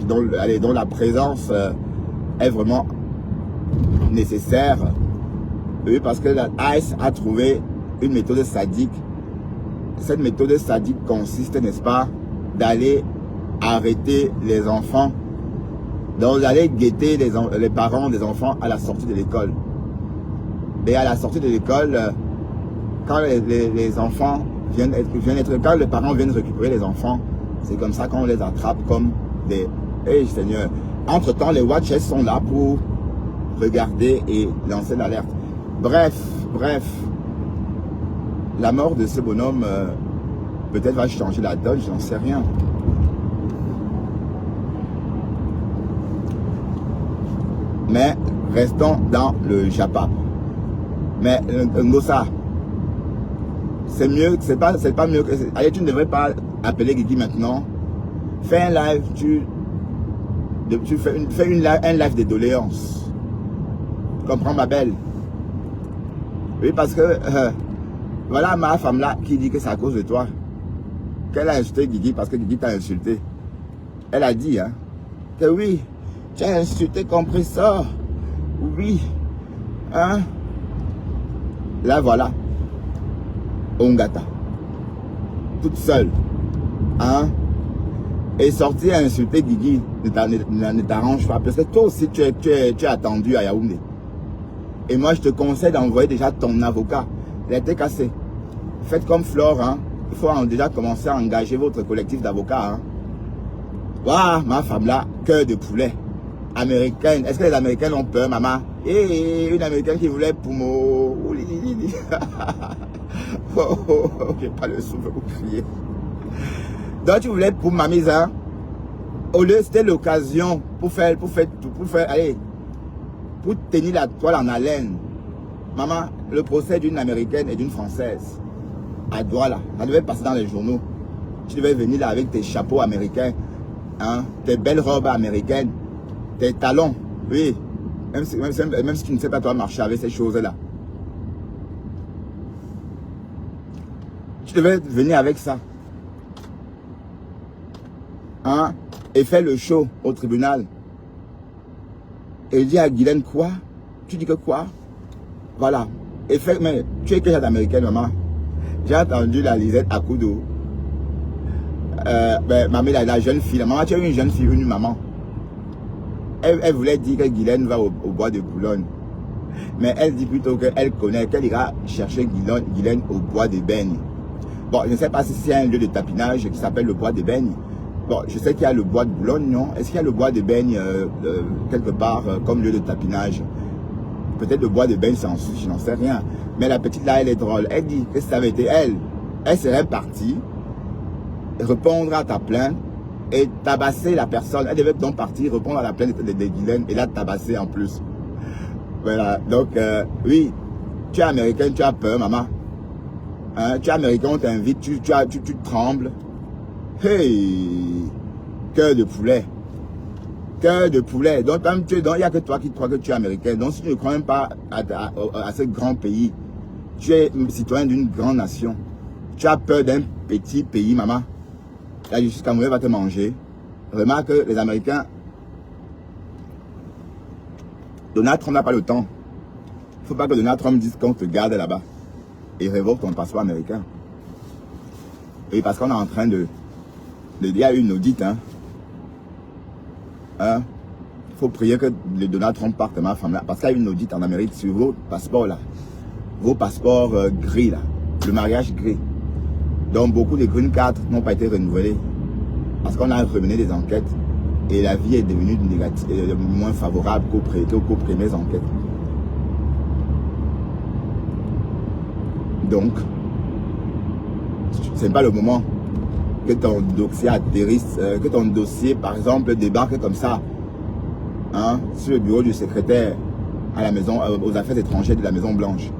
dont la présence est vraiment nécessaire. Oui, parce que la ICE a trouvé une méthode sadique. Cette méthode sadique consiste, n'est-ce pas, d'aller arrêter les enfants, donc d'aller guetter les parents des enfants à la sortie de l'école. Et à la sortie de l'école, quand les enfants quand les parents viennent récupérer les enfants, c'est comme ça qu'on les attrape comme des... Hey Seigneur, entre-temps, les watchers sont là pour regarder et lancer l'alerte. Bref, la mort de ce bonhomme peut-être va changer la donne, j'en sais rien. Mais restons dans le Japa. Mais Ngossa, c'est mieux, c'est pas mieux que... Allez, tu ne devrais pas appeler Guigui maintenant. Fais un live, un live de doléances. Tu comprends, ma belle? Oui, parce que voilà ma femme là qui dit que c'est à cause de toi qu'elle a insulté Guigui parce que Guigui t'a insulté. Elle a dit hein, que oui, tu as insulté Compressor. Oui. Hein? Là voilà. Ongata. Toute seule. Hein? Et sortir et insulter Guigui ne t'arrange pas. Parce que toi aussi, tu es attendu à Yaoundé. Et moi, je te conseille d'envoyer déjà ton avocat. Il a été cassé. Faites comme Flore. Hein. Il faut déjà commencer à engager votre collectif d'avocats. Hein. Waouh, ma femme là, cœur de poulet. Américaine. Est-ce que les Américains ont peur, maman? Et une Américaine qui voulait pour moi. J'ai pas le souffle pour crier. Donc tu voulais pour ma mise, hein? Au lieu, c'était l'occasion pour faire, allez, pour tenir la toile en haleine. Maman, le procès d'une Américaine et d'une Française, à Douala, ça devait passer dans les journaux. Tu devais venir là avec tes chapeaux américains, hein, tes belles robes américaines, tes talons, oui, même si tu ne sais pas toi marcher avec ces choses-là. Tu devais venir avec ça. Hein, et fait le show au tribunal. Et il dit à Guylaine quoi? Tu dis que quoi? Voilà. Et fait, mais tu es quel genre d'américaine, maman? J'ai entendu la Lisette Akudo. Maman, la jeune fille. Maman, tu as eu une jeune fille, une maman. Elle voulait dire que Guylaine va au bois de Boulogne. Mais elle dit plutôt qu'elle connaît, qu'elle ira chercher Guylaine au bois de Beigne. Bon, je ne sais pas si c'est un lieu de tapinage qui s'appelle le bois de Beigne. Bon, je sais qu'il y a le bois de Boulogne, non? Est-ce qu'il y a le bois de Beigne quelque part comme lieu de tapinage? Peut-être le bois de Beigne, c'est en Suisse, je n'en sais rien. Mais la petite là, elle est drôle. Elle dit que si ça avait été elle, elle serait partie, répondre à ta plainte et tabasser la personne. Elle devait donc partir, répondre à la plainte de Guylaine et la tabasser en plus. Voilà, donc oui, tu es américain, tu as peur, maman. Hein, tu es américain, on t'invite, tu trembles. Hey, cœur de poulet. Cœur de poulet. Donc, il n'y a que toi qui crois que tu es américain. Donc, si tu ne crois même pas à ce grand pays, tu es citoyen d'une grande nation. Tu as peur d'un petit pays, maman. La justice camerounaise va te manger. Remarque que les Américains, Donald Trump n'a pas le temps. Il ne faut pas que Donald Trump dise qu'on te garde là-bas et révoque ton passeport américain. Et parce qu'on est en train de... Il y a une audite, hein. Il faut prier que le Donald Trump parte de ma femme là. Parce qu'il y a une audite en Amérique sur vos passeports là. Vos passeports gris là. Le mariage gris. Donc beaucoup de green cards n'ont pas été renouvelés. Parce qu'on a remené des enquêtes. Et la vie est devenue moins favorable qu'aux premières enquêtes. Donc, ce n'est pas le moment que ton dossier atterrisse, que ton dossier, par exemple, débarque comme ça, hein, sur le bureau du secrétaire à la maison, aux affaires étrangères de la Maison Blanche.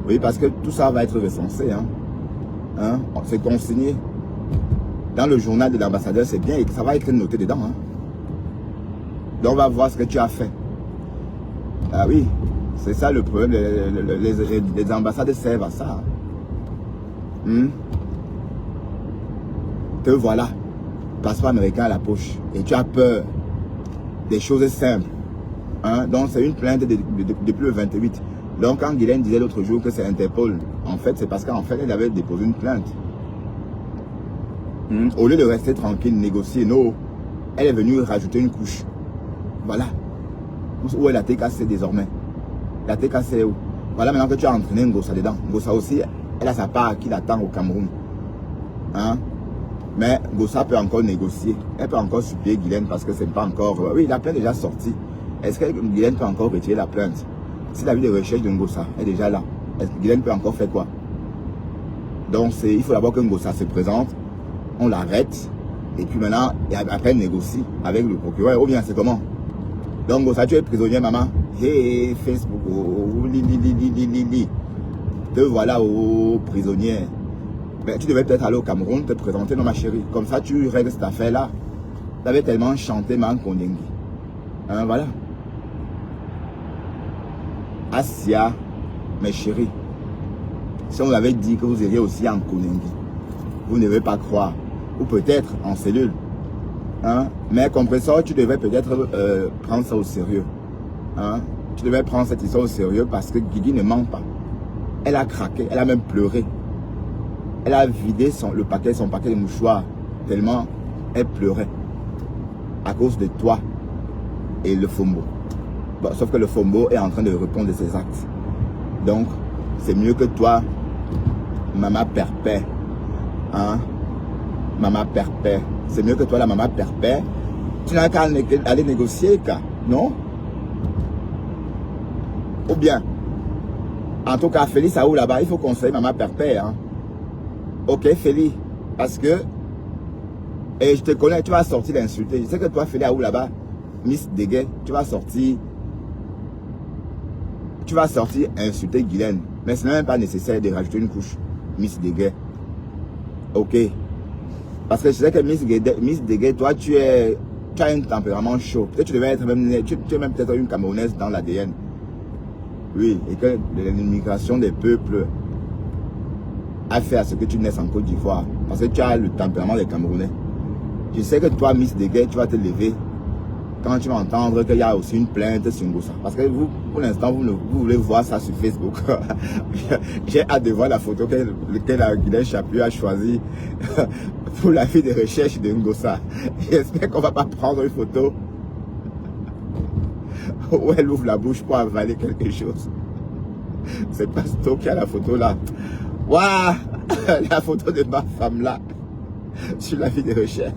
Oui, parce que tout ça va être recensé, hein, c'est consigné dans le journal de l'ambassadeur, c'est bien, et ça va être noté dedans, hein. Donc on va voir ce que tu as fait. Ah oui, c'est ça le problème, les ambassades servent à ça. Te voilà, passeport américain à la poche, et tu as peur des choses simples. Hein? Donc c'est une plainte depuis le 28. Donc quand Guylaine disait l'autre jour que c'est Interpol, en fait c'est parce qu'en fait elle avait déposé une plainte. Au lieu de rester tranquille, négocier, non, elle est venue rajouter une couche. Voilà. Où est la TKC désormais? La TKC est où? Voilà, maintenant que tu as entraîné Ngossa dedans. Ngossa aussi, elle a sa part qui l'attend au Cameroun. Hein? Mais Ngossa peut encore négocier. Elle peut encore supplier Guylaine parce que c'est pas encore... oui, la plainte est déjà sortie. Est-ce que Guylaine peut encore retirer la plainte? Si la vie de recherche de Ngossa est déjà là, est-ce que Guylaine peut encore faire quoi? Donc il faut d'abord que Ngossa se présente, on l'arrête, et puis maintenant, après elle négocie avec le procureur. Ou bien c'est comment? Donc Ngossa, tu es prisonnier, maman. Hey, Facebook, te voilà, prisonnier. Mais tu devais peut-être aller au Cameroun, te présenter, non ma chérie. Comme ça, tu règles cette affaire-là. Tu avais tellement chanté, man, Kondengi. Hein, voilà. Asia, mes chéris. Si on vous avait dit que vous iriez aussi en Kondengi, vous ne devez pas croire. Ou peut-être en cellule. Hein? Mais compresseur, tu devais peut-être prendre ça au sérieux. Hein? Tu devais prendre cette histoire au sérieux parce que Guigui ne ment pas. Elle a craqué, elle a même pleuré. Elle a vidé son paquet de mouchoirs tellement elle pleurait. à cause de toi et le Fombo. Bon, sauf que le Fombo est en train de répondre de ses actes. Donc, c'est mieux que toi, maman perpète. Hein? Maman perpète. C'est mieux que toi, la maman perpète. Tu n'as qu'à aller négocier, non? Ou bien, en tout cas, Félix Aou là-bas, il faut conseiller maman perpète. Hein? Ok, Félix, parce que, et je te connais, tu vas sortir l'insulter. Je sais que toi, Félix Aou là-bas, Miss Deguet, tu vas sortir insulter Guylaine. Mais ce n'est même pas nécessaire de rajouter une couche, Miss Deguet. Ok. Parce que je sais que Miss Deguet, toi, tu as un tempérament chaud. Peut-être tu devais être même, tu es même peut-être une Camerounaise dans l'ADN. Oui, et que l'immigration des peuples a fait à ce que tu naisses en Côte d'Ivoire. Parce que tu as le tempérament des Camerounais. Je sais que toi, Miss Deguet, tu vas te lever quand tu vas entendre qu'il y a aussi une plainte sur Ngossa. Parce que vous, pour l'instant, vous voulez voir ça sur Facebook. J'ai hâte de voir la photo que Guylaine Chapuis a choisie pour la vie de recherche de Ngossa. J'espère qu'on ne va pas prendre une photo où elle ouvre la bouche pour avaler quelque chose. C'est pas Sto qui a la photo là. Waouh, la photo de ma femme là sur la vie de recherche.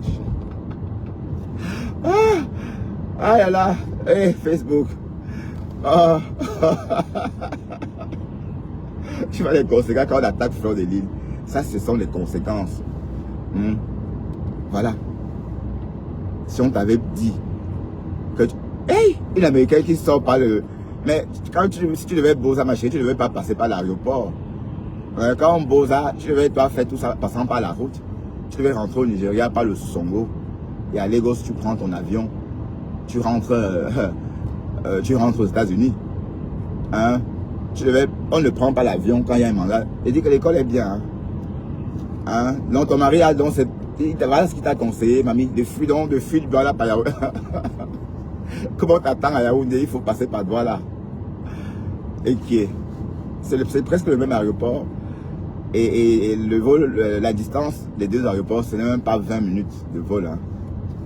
Ah là là, hey, Facebook. Oh. Tu vois les conséquences quand on attaque Fleur de Lys. Ça, ce sont les conséquences. Voilà. Si on t'avait dit que hey, une Américaine qui sort par le... Mais quand si tu devais Boza, ma chérie, tu ne devais pas passer par l'aéroport. Quand on Boza, tu devais toi faire tout ça passant par la route. Tu devais rentrer au Nigeria par le Songo. Et à Lagos, tu prends ton avion. Tu rentres aux États-Unis. Hein? On ne prend pas l'avion quand il y a un mandat. Il dit que l'école est bien. Hein? Donc ton mari a donc voilà ce qu'il t'a conseillé, mamie. De fuir du Douala par Yaoundé. Comment t'attends à Yaoundé? Il faut passer par Douala. Et qui est? C'est presque le même aéroport. Et le vol, la distance des deux aéroports, ce n'est même pas 20 minutes de vol. Hein.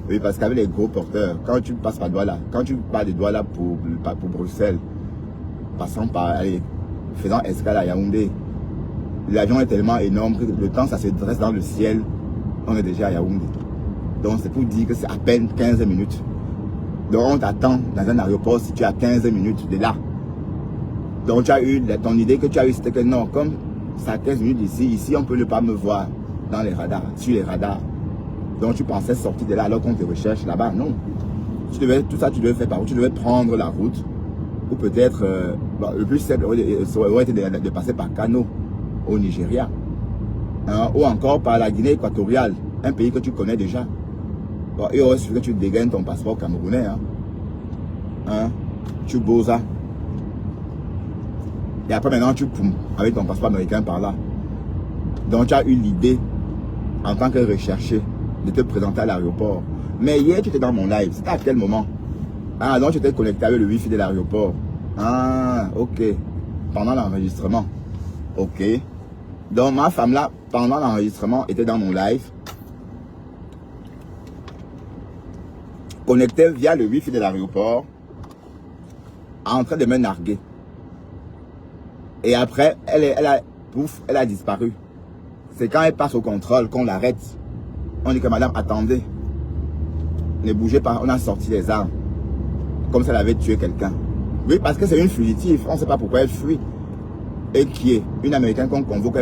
Oui, parce qu'avec les gros porteurs, quand tu passes par Douala, quand tu pars de Douala pour Bruxelles, passant par, allez, faisant escale à Yaoundé, l'avion est tellement énorme que le temps ça se dresse dans le ciel, on est déjà à Yaoundé. Donc c'est pour dire que c'est à peine 15 minutes. Donc on t'attend dans un aéroport si tu as 15 minutes de là. Donc tu as eu, ton idée que tu as eu, c'était que non, comme ça a 15 minutes ici on peut ne pas me voir dans les radars, sur les radars. Donc tu pensais sortir de là alors qu'on te recherche là-bas. Non. Tout ça tu devais faire par où tu devais prendre la route. Ou peut-être, le plus simple aurait été de passer par Kano au Nigeria. Hein, ou encore par la Guinée équatoriale, un pays que tu connais déjà. Bon, il aurait suffi que tu dégaines ton passeport camerounais. Hein, tu Boza. Et après maintenant tu poum avec ton passeport américain par là. Donc tu as eu l'idée en tant que recherché de te présenter à l'aéroport. Mais hier, tu étais dans mon live. C'était à quel moment? Ah, donc tu étais connecté avec le wifi de l'aéroport. Ah, ok. Pendant l'enregistrement. Ok. Donc ma femme là, pendant l'enregistrement, était dans mon live. Connectée via le wifi de l'aéroport. En train de me narguer. Et après, elle a disparu. C'est quand elle passe au contrôle qu'on l'arrête. On dit que madame, attendez. Ne bougez pas, on a sorti les armes. Comme si elle avait tué quelqu'un. Oui, parce que c'est une fugitive. On ne sait pas pourquoi elle fuit. Et qui est une Américaine qu'on convoque.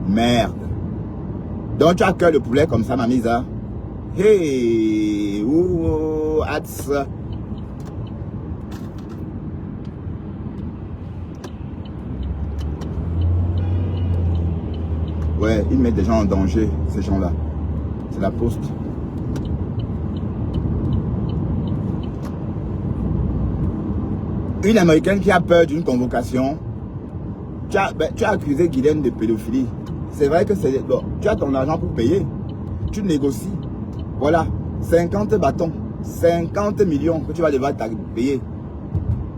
Merde. Donc tu as cœur de poulet comme ça, mamisa. Hey, ouh, hats. Ouais, ils mettent des gens en danger, ces gens-là. C'est la poste. Une Américaine qui a peur d'une convocation. Tu as accusé Guylaine de pédophilie. C'est vrai que c'est... Bon, tu as ton argent pour payer. Tu négocies. Voilà. 50 bâtons. 50 millions que tu vas devoir payer.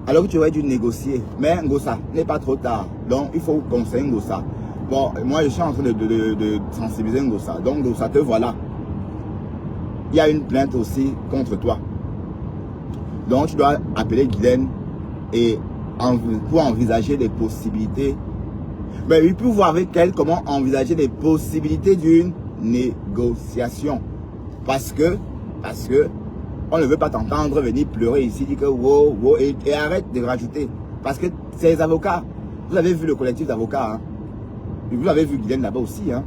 Alors que tu aurais dû négocier. Mais Ngossa, n'est pas trop tard. Donc, il faut conseiller Ngossa. Bon, moi, je suis en train de sensibiliser Ngossa. Donc, Ngossa, te voilà. il y a une plainte aussi contre toi. Donc, tu dois appeler Guylaine et pour envisager les possibilités. Mais oui, pour voir avec elle comment envisager les possibilités d'une négociation. Parce que, on ne veut pas t'entendre venir pleurer ici, dire que wow, wow, et arrête de rajouter. Parce que ces avocats, vous avez vu le collectif d'avocats, hein. Vous avez vu Guylaine là-bas aussi, hein.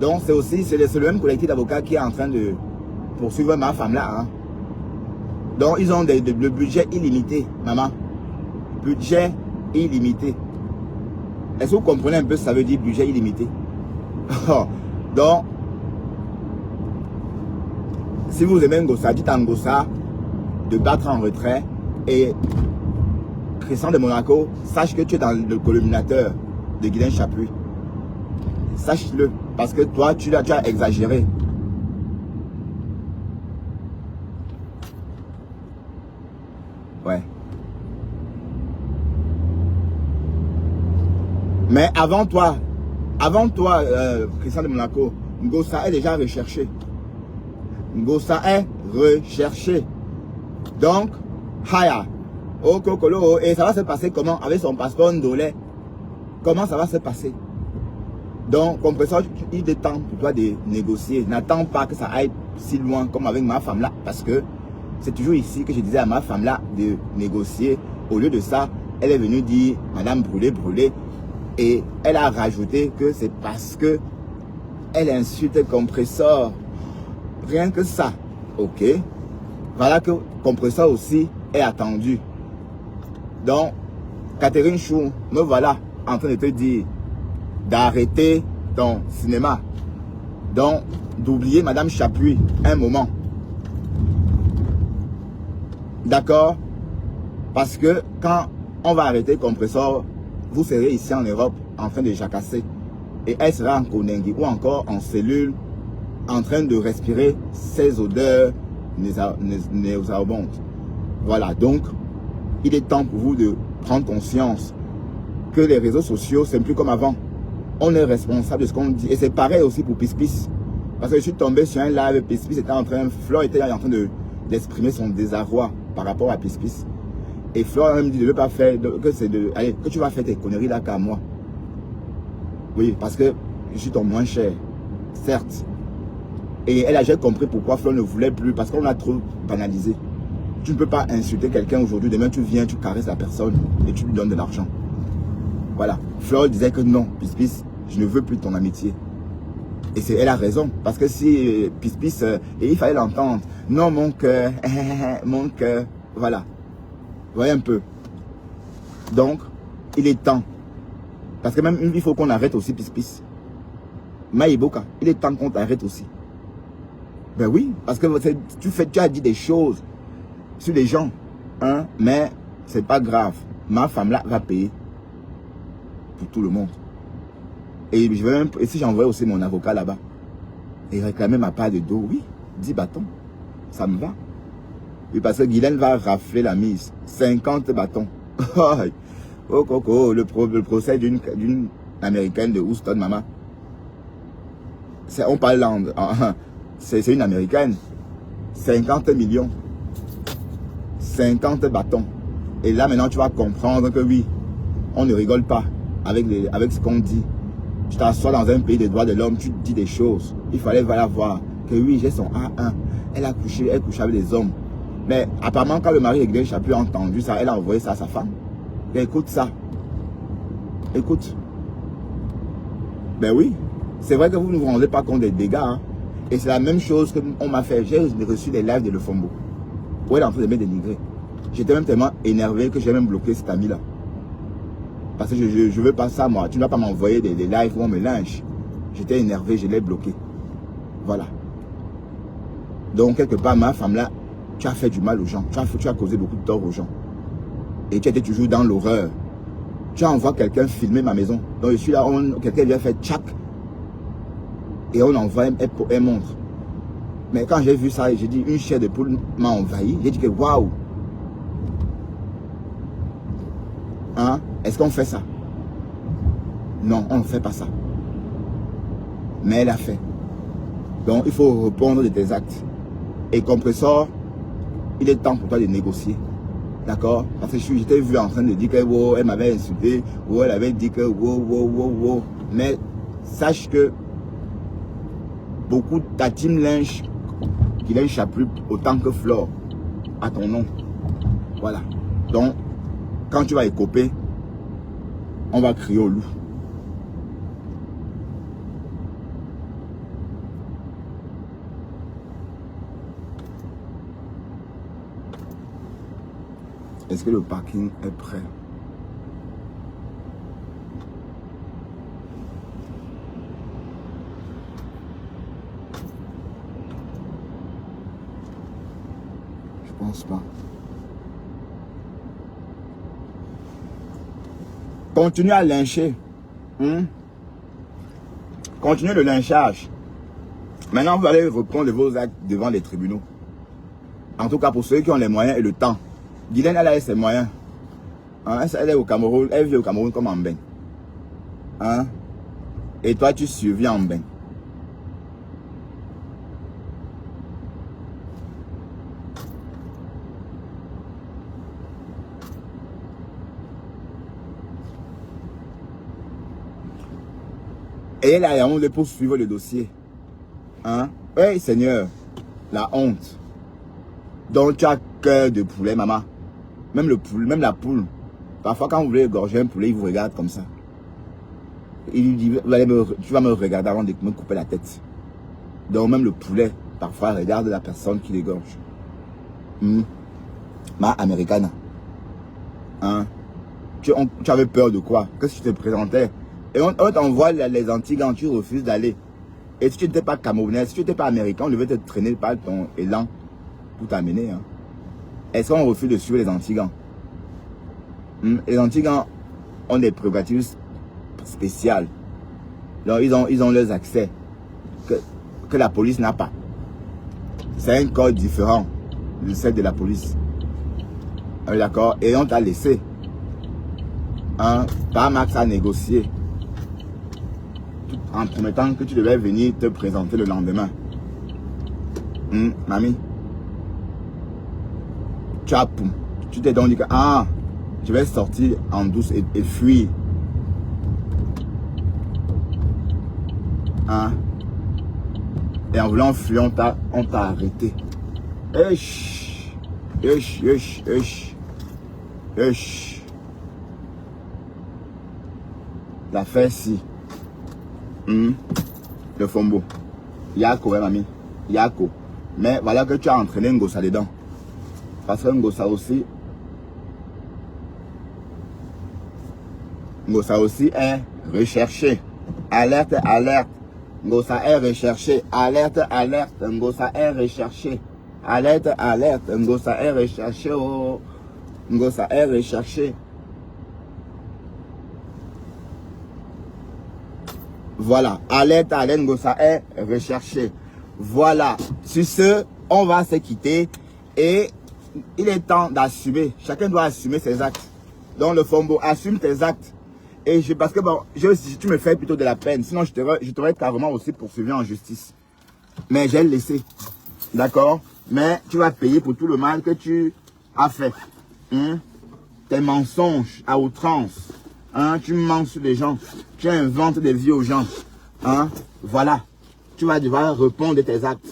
Donc c'est le même collectif d'avocats qui est en train de poursuivre ma femme là, hein. Donc ils ont le budget illimité, maman. Budget illimité. Est-ce que vous comprenez un peu ce que ça veut dire budget illimité? Donc, si vous aimez Ngossa, dites à Ngossa de battre en retrait. Et Christian de Monaco, sache que tu es dans le colluminateur de Guylaine Chaput. Sache-le, parce que toi, tu as exagéré. Ouais. Mais avant toi, Christian de Monaco, Ngossa est déjà recherché. Ngossa est recherché. Donc, Haya, au Kokolo, et ça va se passer comment? Avec son passeport ndolé. Comment ça va se passer? Donc, compresseur, il est temps pour toi de négocier. N'attends pas que ça aille si loin comme avec ma femme là, parce que c'est toujours ici que je disais à ma femme là de négocier. Au lieu de ça, elle est venue dire, Madame Brûlé, Brûlé, et elle a rajouté que c'est parce que elle insulte compresseur. Rien que ça, ok. Voilà que compresseur aussi est attendu. Donc, Catherine Chou, me voilà en train de te dire d'arrêter ton cinéma. Donc, d'oublier Madame Chaput un moment. D'accord? Parce que quand on va arrêter compresseur, vous serez ici en Europe en train de jacasser. Et elle sera en Konengi ou encore en cellule en train de respirer ces odeurs nauséabondes. Voilà, donc, il est temps pour vous de prendre conscience que les réseaux sociaux, c'est plus comme avant. On est responsable de ce qu'on dit. Et c'est pareil aussi pour Pispis. Parce que je suis tombé sur un live, Pispis était en train, Flore était en train d'exprimer son désarroi par rapport à Pispis. Et Flore me dit de ne pas faire, que tu vas faire tes conneries là qu'à moi. Oui, parce que je suis ton moins cher, certes. Et elle a déjà compris pourquoi Flore ne voulait plus, parce qu'on a trop banalisé. Tu ne peux pas insulter quelqu'un aujourd'hui, demain tu viens, tu caresses la personne et tu lui donnes de l'argent. Voilà. Flore disait que non, Pispis, je ne veux plus ton amitié. Et elle a raison, parce que si Pispis, et il fallait l'entendre, non mon cœur, mon cœur, voilà. Vous voyez un peu. Donc, il est temps. Parce que même, il faut qu'on arrête aussi Pispis. Maïboka, il est temps qu'on t'arrête aussi. Ben oui, parce que tu as dit des choses sur les gens, hein, mais c'est pas grave. Ma femme là va payer pour tout le monde. Et je vais même, et si j'envoie aussi mon avocat là-bas et réclamer ma part de dos, oui, 10 bâtons, ça me va. Oui, parce que Guylaine va rafler la mise, 50 bâtons. Oh coco, le procès d'une américaine de Houston, maman. On parle langue. C'est une américaine. 50 millions. 50 bâtons. Et là maintenant tu vas comprendre que oui, on ne rigole pas avec ce qu'on dit. Tu t'assois dans un pays des droits de l'homme, tu dis des choses. Il fallait la voir que oui, j'ai son A1. Elle couche avec des hommes. Mais apparemment quand le mari de Guylaine Chaput a entendu ça, elle a envoyé ça à sa femme. Et écoute ça. Écoute. Ben oui, c'est vrai que vous ne vous rendez pas compte des dégâts. Hein. Et c'est la même chose qu'on m'a fait. J'ai reçu des lives de Le Fombo. Où elle est en train de me dénigrer. J'étais même tellement énervé que j'ai même bloqué cet ami-là. Parce que je veux pas ça, moi. Tu ne vas pas m'envoyer des lives où on me lynche. J'étais énervé, je l'ai bloqué. Voilà. Donc, quelque part, ma femme-là, tu as fait du mal aux gens. Tu as causé beaucoup de tort aux gens. Et tu étais toujours dans l'horreur. Tu envoies quelqu'un filmer ma maison. Donc, je suis là, quelqu'un vient faire tchac. Et on envoie, elle montre. Mais quand j'ai vu ça, j'ai dit, une chair de poule m'a envahi. J'ai dit que waouh. Hein? Est-ce qu'on fait ça? Non, on ne fait pas ça. Mais elle a fait. Donc, il faut répondre de tes actes. Et compresseur, il est temps pour toi de négocier. D'accord? Parce que j'étais vu en train de dire que wow, elle m'avait insulté, ou elle avait dit que wow. Mais sache que beaucoup ta team linge, qui linge plus autant que Flore à ton nom. Voilà. Donc, quand tu vas écoper, on va crier au loup. Est-ce que le parking est prêt? Je pense pas. Continuez à lyncher. Continuez le lynchage. Maintenant, vous allez reprendre vos actes devant les tribunaux. En tout cas, pour ceux qui ont les moyens et le temps. Guylaine, elle a ses moyens. Hein? Elle est au Cameroun, elle vit au Cameroun comme en bain. Hein? Et toi, tu survis en bain. Et elle a la honte de poursuivre le dossier. Hein? Oui, Seigneur, la honte. Donc tu as cœur de poulet, maman. Même le poulet, même la poule. Parfois, quand vous voulez égorger un poulet, il vous regarde comme ça. Il lui dit, tu vas me regarder avant de me couper la tête. Donc même le poulet, parfois, regarde la personne qui l'égorge. Ma américana. Hein? Tu avais peur de quoi? Qu'est-ce que tu te présentais? Et on t'envoie les Antilles, tu refuses d'aller. Et si tu n'étais pas camerounais, si tu n'étais pas américain, on devait te traîner par ton élan pour t'amener. Hein. Est-ce qu'on refuse de suivre les Antigans? Les Antigans ont des prérogatives spéciales. Donc, ils ont leurs accès que la police n'a pas. C'est un code différent de celle de la police. D'accord? Et on t'a laissé. Hein, par Max à négocier. En promettant que tu devais venir te présenter le lendemain. Mamie. Tu t'es donc dit que je vais sortir en douce et fuir. Hein? Et en voulant fuir, on t'a arrêté. L'affaire si. Le fombo. Yako, mamie. Yako. Mais voilà que tu as entraîné Ngossa dedans. Parce que Ngossa aussi est recherché. Alerte, alerte. Ngossa est recherché. Alerte, alerte. Ngossa est recherché. Alerte, alerte. Ngossa est recherché. Oh. Ngossa est recherché. Voilà. Alerte, alerte. Ngossa est recherché. Voilà. Sur ce, on va se quitter. Et il est temps d'assumer. Chacun doit assumer ses actes. Donc le fombo, assume tes actes. Et parce que bon, tu me fais plutôt de la peine. Sinon, je t'aurais carrément aussi poursuivi en justice. Mais j'ai laissé. D'accord? Mais tu vas payer pour tout le mal que tu as fait. Tes mensonges à outrance. Tu mens sur les gens. Tu inventes des vies aux gens. Voilà. Tu vas devoir répondre de tes actes.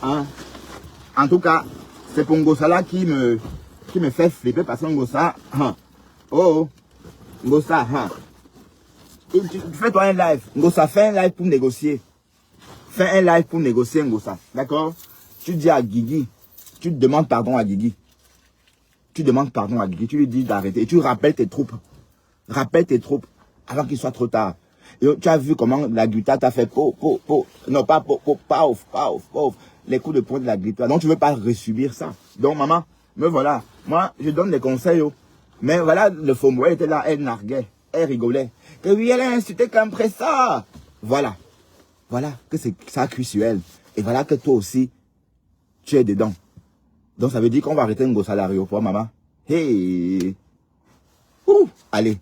En tout cas, c'est pour Ngossa là qui me fait flipper parce que Ngossa, Ngossa, fais-toi un live. Ngossa, fais un live pour négocier. Fais un live pour négocier, Ngossa. D'accord? Tu dis à Guigui, tu demandes pardon à Guigui. Tu demandes pardon à Guigui, tu lui dis d'arrêter. Et tu rappelles tes troupes. Rappelle tes troupes avant qu'il soit trop tard. Et tu as vu comment la Guita t'a fait non pas pauvre. Les coups de poing de la Guita. Donc tu ne veux pas resubir ça. Donc maman, me voilà. Moi, je donne des conseils. Mais voilà, le fombo, elle était là, elle narguait, elle rigolait. Que oui, elle a insulté comme ça. Voilà. Voilà que ça a cuit sur elle. Et voilà que toi aussi, tu es dedans. Donc ça veut dire qu'on va arrêter un Ngossa à l'aéroport, maman. Hey. Allez.